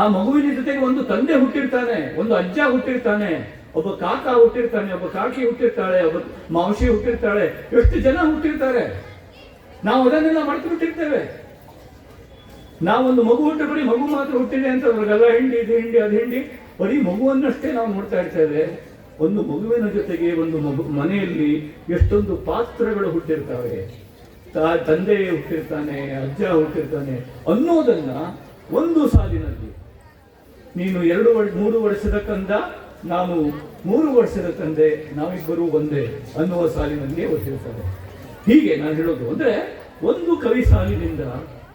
ಆ ಮಗುವಿನ ಜೊತೆಗೆ ಒಂದು ತಂದೆ ಹುಟ್ಟಿರ್ತಾನೆ, ಒಂದು ಅಜ್ಜ ಹುಟ್ಟಿರ್ತಾನೆ, ಒಬ್ಬ ಕಾಕ ಹುಟ್ಟಿರ್ತಾನೆ, ಒಬ್ಬ ಕಾಕಿ ಹುಟ್ಟಿರ್ತಾಳೆ, ಒಬ್ಬ ಮಾವಶಿ ಹುಟ್ಟಿರ್ತಾಳೆ, ಎಷ್ಟು ಜನ ಹುಟ್ಟಿರ್ತಾರೆ. ನಾವು ಅದನ್ನೆಲ್ಲ ಮರೆತು ಬಿಟ್ಟಿರ್ತೇವೆ. ನಾವೊಂದು ಮಗು ಹುಟ್ಟು ಬರೀ ಮಗು ಮಾತ್ರ ಹುಟ್ಟಿದೆ ಅಂತ ಅದ್ರಾಗೆಲ್ಲ ಹಿಂಡಿ, ಇದು ಹಿಂಡಿ, ಅದು ಹಿಂಡಿ, ಬರೀ ಮಗುವನ್ನಷ್ಟೇ ನಾವು ನೋಡ್ತಾ ಇರ್ತೇವೆ. ಒಂದು ಮಗುವಿನ ಜೊತೆಗೆ ಒಂದು ಮನೆಯಲ್ಲಿ ಎಷ್ಟೊಂದು ಪಾತ್ರಗಳು ಹುಟ್ಟಿರ್ತಾವೆ. ತಂದೆ ಹುಟ್ಟಿರ್ತಾನೆ, ಅಜ್ಜ ಹುಟ್ಟಿರ್ತಾನೆ ಅನ್ನೋದನ್ನ ಒಂದು ಸಾಲಿನಲ್ಲಿ, ನೀನು 3 ವರ್ಷದ ಕಂದ, ನಾನು 3 ವರ್ಷದ ತಂದೆ, ನಾವಿಬ್ಬರೂ ಒಂದೇ ಅನ್ನುವ ಸಾಲಿನಲ್ಲಿ ಹುಟ್ಟಿರ್ತಾರೆ. ಹೀಗೆ ನಾನು ಹೇಳೋದು ಅಂದ್ರೆ, ಒಂದು ಕವಿ ಸಾಲಿನಿಂದ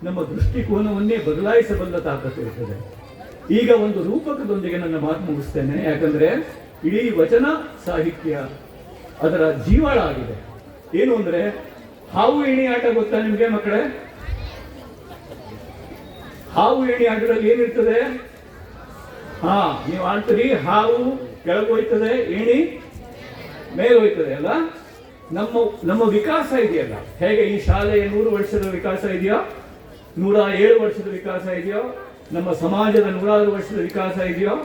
ನಮ್ಮ ದೃಷ್ಟಿಕೋನವನ್ನೇ ಬದಲಾಯಿಸಬಲ್ಲ ತಾಕತ್ತು ಇರ್ತದೆ. ಈಗ ಒಂದು ರೂಪಕದೊಂದಿಗೆ ನನ್ನ ಮಾತು ಮುಗಿಸ್ತೇನೆ. ಯಾಕಂದ್ರೆ ಇಡೀ ವಚನ ಸಾಹಿತ್ಯ ಅದರ ಜೀವಾಳ ಆಗಿದೆ. ಏನು ಅಂದ್ರೆ, ಹಾವು ಏಣಿ ಆಟ ಗೊತ್ತಾ ನಿಮ್ಗೆ ಮಕ್ಕಳೇ? ಹಾವು ಏಣಿ ಆಟದಲ್ಲಿ ಏನಿರ್ತದೆ? ನೀವು ಆಡ್ತೀರಿ, ಹಾವು ಕೆಳಗೆ ಹೋಯ್ತದೆ, ಏಣಿ ಮೇಲೆ ಹೋಯ್ತದೆ ಅಲ್ಲ. ನಮ್ಮ ವಿಕಾಸ ಇದೆಯಲ್ಲ, ಹೇಗೆ ಈ ಶಾಲೆಯ 100 ವರ್ಷದ ವಿಕಾಸ ಇದೆಯೋ, 107 ವರ್ಷದ ವಿಕಾಸ ಇದೆಯೋ, ನಮ್ಮ ಸಮಾಜದ 106 ವರ್ಷದ ವಿಕಾಸ ಇದೆಯೋ,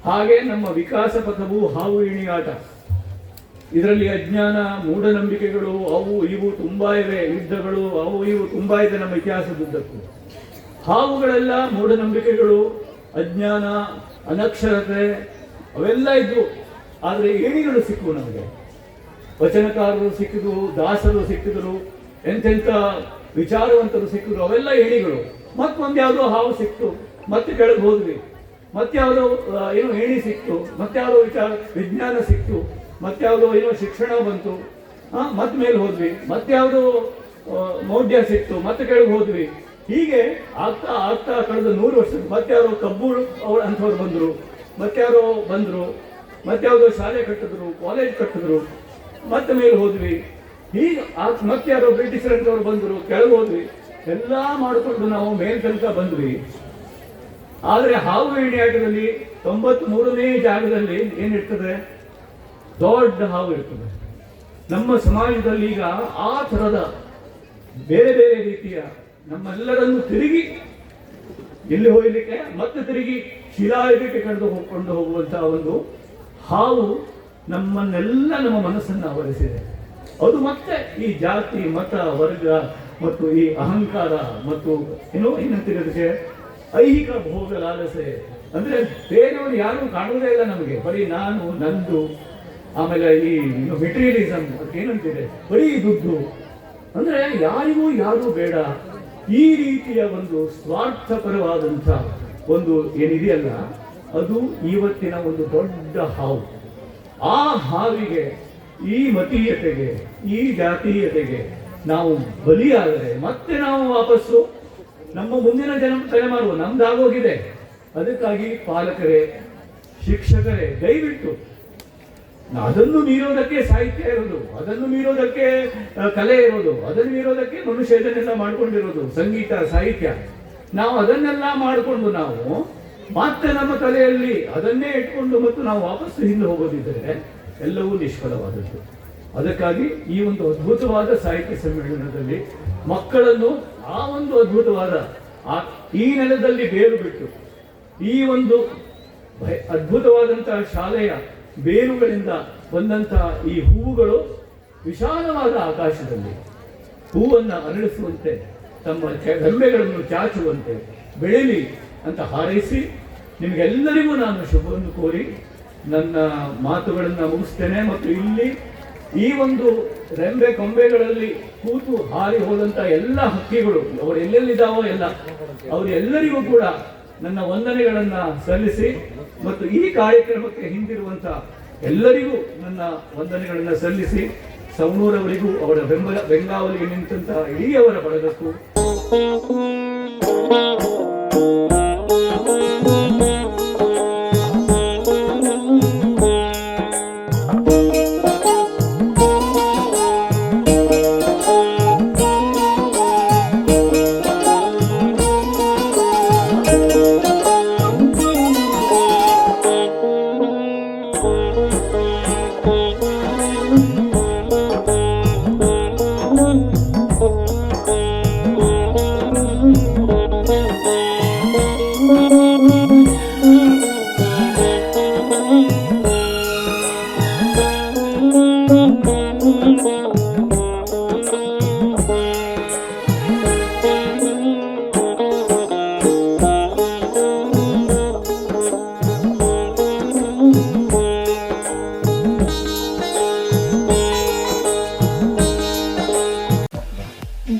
ಹಾಗೆ ನಮ್ಮ ವಿಕಾಸ ಪಥವು ಹಾವು ಏಣಿ ಆಟ. ಇದರಲ್ಲಿ ಅಜ್ಞಾನ, ಮೂಢನಂಬಿಕೆಗಳು, ಅವು ಇವು ತುಂಬಾ ಇವೆ, ಯುದ್ಧಗಳು ಅವು ಇವು ತುಂಬಾ ಇದೆ ನಮ್ಮ ಇತಿಹಾಸದುದ್ದಕ್ಕೂ. ಹಾವುಗಳೆಲ್ಲ ಮೂಢನಂಬಿಕೆಗಳು, ಅಜ್ಞಾನ, ಅನಕ್ಷರತೆ ಅವೆಲ್ಲ ಇದ್ವು. ಆದರೆ ಏಣಿಗಳು ಸಿಕ್ಕವು ನಮಗೆ. ವಚನಕಾರರು ಸಿಕ್ಕಿದ್ರು, ದಾಸರು ಸಿಕ್ಕಿದ್ರು, ಎಂತೆಂಥ ವಿಚಾರವಂತರು ಸಿಕ್ಕಿದ್ರು, ಅವೆಲ್ಲ ಏಣಿಗಳು. ಮತ್ತೊಂದು ಯಾವುದೋ ಹಾವು ಸಿಕ್ತು, ಮತ್ತೆ ಕೆಳಗೆ ಹೋದ್ವಿ. ಮತ್ಯಾವುದೋ ಏನೋ ಏಣಿ ಸಿಕ್ತು, ಮತ್ಯಾವುದೋ ವಿಜ್ಞಾನ ಸಿಕ್ತು, ಮತ್ಯಾವುದೋ ಏನೋ ಶಿಕ್ಷಣ ಬಂತು, ಮತ್ತೆ ಮೇಲೆ ಹೋದ್ವಿ. ಮತ್ಯಾವುದೋ ಮೌಢ್ಯ ಸಿಕ್ತು, ಮತ್ತೆ ಕೆಳಗೆ ಹೋದ್ವಿ. ಹೀಗೆ ಆಗ್ತಾ ಆಗ್ತಾ ಕಳೆದ 100 ವರ್ಷ ಮತ್ಯಾರೋ ಕಬ್ಬು ಅಂಥವ್ರು ಬಂದರು, ಮತ್ಯಾರೋ ಬಂದರು, ಮತ್ಯಾವುದೋ ಶಾಲೆ ಕಟ್ಟಿದ್ರು, ಕಾಲೇಜ್ ಕಟ್ಟಿದ್ರು, ಮತ್ತೆ ಮೇಲೆ ಹೋದ್ವಿ. ಹೀಗೆ ಮತ್ಯಾರೋ ಬ್ರಿಟಿಷರ್ ಅಂತವ್ರು ಬಂದರು, ಕೆಳಗೆ ಹೋದ್ವಿ. ಎಲ್ಲ ಮಾಡಿಕೊಂಡು ನಾವು ಮೇಲ್ ತನಕ ಬಂದ್ವಿ. ಆದರೆ ಹಾವು ಏಣಿ ಆಟದಲ್ಲಿ 93ನೇ ಜಾಗದಲ್ಲಿ ಏನಿರ್ತದೆ? ದೊಡ್ಡ ಹಾವು ಇರ್ತದೆ. ನಮ್ಮ ಸಮಾಜದಲ್ಲಿ ಈಗ ಆ ಥರದ ಬೇರೆ ಬೇರೆ ರೀತಿಯ ನಮ್ಮೆಲ್ಲರನ್ನು ತಿರುಗಿ ಎಲ್ಲಿ ಹೋಗ್ಲಿಕ್ಕೆ, ಮತ್ತೆ ತಿರುಗಿ ಶಿಲಾಯುಗಕ್ಕೆ ಕೊಂಡು ಹೋಗುವಂತಹ ಒಂದು ಹಾವು ನಮ್ಮನ್ನೆಲ್ಲ, ನಮ್ಮ ಮನಸ್ಸನ್ನು ಆವರಿಸಿದೆ. ಅದು ಮತ್ತೆ ಈ ಜಾತಿ, ಮತ, ವರ್ಗ ಮತ್ತು ಈ ಅಹಂಕಾರ ಮತ್ತು ಏನಂತಿರೋದಕ್ಕೆ ಐಹಿಕ ಭೋಗ ಲಾಲಸೆ. ಅಂದ್ರೆ ಬೇರೆಯವರು ಯಾರು ಕಾಣುವುದೇ ಇಲ್ಲ ನಮಗೆ, ಬರೀ ನಾನು, ನಂದು, ಆಮೇಲೆ ಈ ಮೆಟೀರಿಯಲಿಸಮ್ ಏನಂತಿದೆ, ಬರೀ ದುಡ್ಡು. ಅಂದ್ರೆ ಯಾರಿಗೂ ಯಾರು ಬೇಡ. ಈ ರೀತಿಯ ಒಂದು ಸ್ವಾರ್ಥಪರವಾದಂಥ ಒಂದು ಏನಿದೆಯಲ್ಲ, ಅದು ಇವತ್ತಿನ ಒಂದು ದೊಡ್ಡ ಹಾವು. ಆ ಹಾವಿಗೆ, ಈ ಮತೀಯತೆಗೆ, ಈ ಜಾತೀಯತೆಗೆ ನಾವು ಬಲಿಯಾದರೆ ಮತ್ತೆ ನಾವು ವಾಪಸ್ಸು ನಮ್ಮ ಮುಂದಿನ ತಲೆಮಾರು ನಮ್ದಾಗೋಗಿದೆ. ಅದಕ್ಕಾಗಿ ಪಾಲಕರೇ, ಶಿಕ್ಷಕರೇ, ದಯವಿಟ್ಟು ಅದನ್ನು ಮೀರೋದಕ್ಕೆ ಸಾಹಿತ್ಯ ಇರೋದು, ಅದನ್ನು ಮೀರೋದಕ್ಕೆ ಕಲೆ ಇರೋದು, ಅದನ್ನು ಮೀರೋದಕ್ಕೆ ಮನುಷ್ಯ ಇದನ್ನೆಲ್ಲ ಮಾಡ್ಕೊಂಡಿರೋದು, ಸಂಗೀತ, ಸಾಹಿತ್ಯ. ನಾವು ಅದನ್ನೆಲ್ಲ ಮಾಡಿಕೊಂಡು ನಾವು ಮತ್ತೆ ನಮ್ಮ ತಲೆಯಲ್ಲಿ ಅದನ್ನೇ ಇಟ್ಕೊಂಡು ಮತ್ತು ನಾವು ವಾಪಸ್ಸು ಹಿಂದೆ ಹೋಗೋದಿದ್ದರೆ ಎಲ್ಲವೂ ನಿಷ್ಫಲವಾದದ್ದು. ಅದಕ್ಕಾಗಿ ಈ ಒಂದು ಅದ್ಭುತವಾದ ಸಾಹಿತ್ಯ ಸಮ್ಮೇಳನದಲ್ಲಿ ಮಕ್ಕಳನ್ನು ಆ ಒಂದು ಅದ್ಭುತವಾದ ಈ ನೆಲದಲ್ಲಿ ಬೇರು ಬಿಟ್ಟು ಈ ಒಂದು ಅದ್ಭುತವಾದಂತಹ ಶಾಲೆಯ ಬೇರುಗಳಿಂದ ಬಂದಂತಹ ಈ ಹೂವುಗಳು ವಿಶಾಲವಾದ ಆಕಾಶದಲ್ಲಿ ಹೂವನ್ನು ಅರಳಿಸುವಂತೆ ತಮ್ಮ ರೆಂಬೆಗಳನ್ನು ಚಾಚುವಂತೆ ಬೆಳೆಯಲಿ ಅಂತ ಹಾರೈಸಿ ನಿಮಗೆಲ್ಲರಿಗೂ ನಾನು ಶುಭವನ್ನು ಕೋರಿ ನನ್ನ ಮಾತುಗಳನ್ನು ಮುಗಿಸ್ತೇನೆ. ಮತ್ತು ಇಲ್ಲಿ ಈ ಒಂದು ರೆಂಬೆ ಕೊಂಬೆಗಳಲ್ಲಿ ಕೂತು ಹಾರಿ ಹೋದಂಥ ಎಲ್ಲ ಹಕ್ಕಿಗಳು ಅವರು ಎಲ್ಲೆಲ್ಲಿದ್ದಾವೋ ಎಲ್ಲ ಅವರೆಲ್ಲರಿಗೂ ಕೂಡ ನನ್ನ ವಂದನೆಗಳನ್ನು ಸಲ್ಲಿಸಿ ಮತ್ತು ಈ ಕಾರ್ಯಕ್ರಮಕ್ಕೆ ಹಿಂದಿರುವಂಥ ಎಲ್ಲರಿಗೂ ನನ್ನ ವಂದನೆಗಳನ್ನು ಸಲ್ಲಿಸಿ ಸವಣೂರವರಿಗೂ ಅವರ ಬೆಂಗಾವಲಿಗೆ ನಿಂತಹ ಇಡೀ ಅವರ ಬಳಗಕ್ಕೂ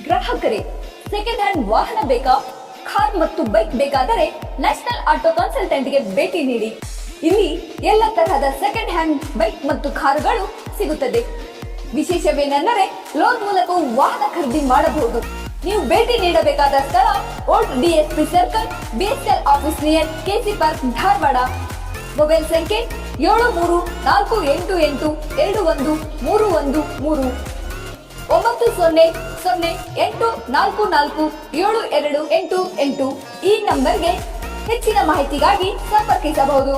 ಗ್ರಾಹಕರೇ, ಸೆಕೆಂಡ್ ಹ್ಯಾಂಡ್ ವಾಹನ ಬೇಕಾ? ಕಾರ್ ಮತ್ತು ಬೈಕ್ ಬೇಕಾದರೆ ನ್ಯಾಷನಲ್ ಆಟೋ ಕನ್ಸಲ್ಟೆಂಟ್ಗೆ ಭೇಟಿ ನೀಡಿ. ಇಲ್ಲಿ ಎಲ್ಲ ತರಹದ ಸೆಕೆಂಡ್ ಹ್ಯಾಂಡ್ ಬೈಕ್ ಮತ್ತು ಕಾರುಗಳು ಸಿಗುತ್ತದೆ. ವಿಶೇಷವೇನೆಂದರೆ ಲೋನ್ ಮೂಲಕ ವಾಹನ ಖರೀದಿ ಮಾಡಬಹುದು. ನೀವು ಭೇಟಿ ನೀಡಬೇಕಾದ ಸ್ಥಳ old DSP circle, BSL office near KC park, Dharwad. Mobile ಸಂಖ್ಯೆ 7348821313 9008447288. ಈ ನಂಬರ್ಗೆ ಹೆಚ್ಚಿನ ಮಾಹಿತಿಗಾಗಿ ಸಂಪರ್ಕಿಸಬಹುದು.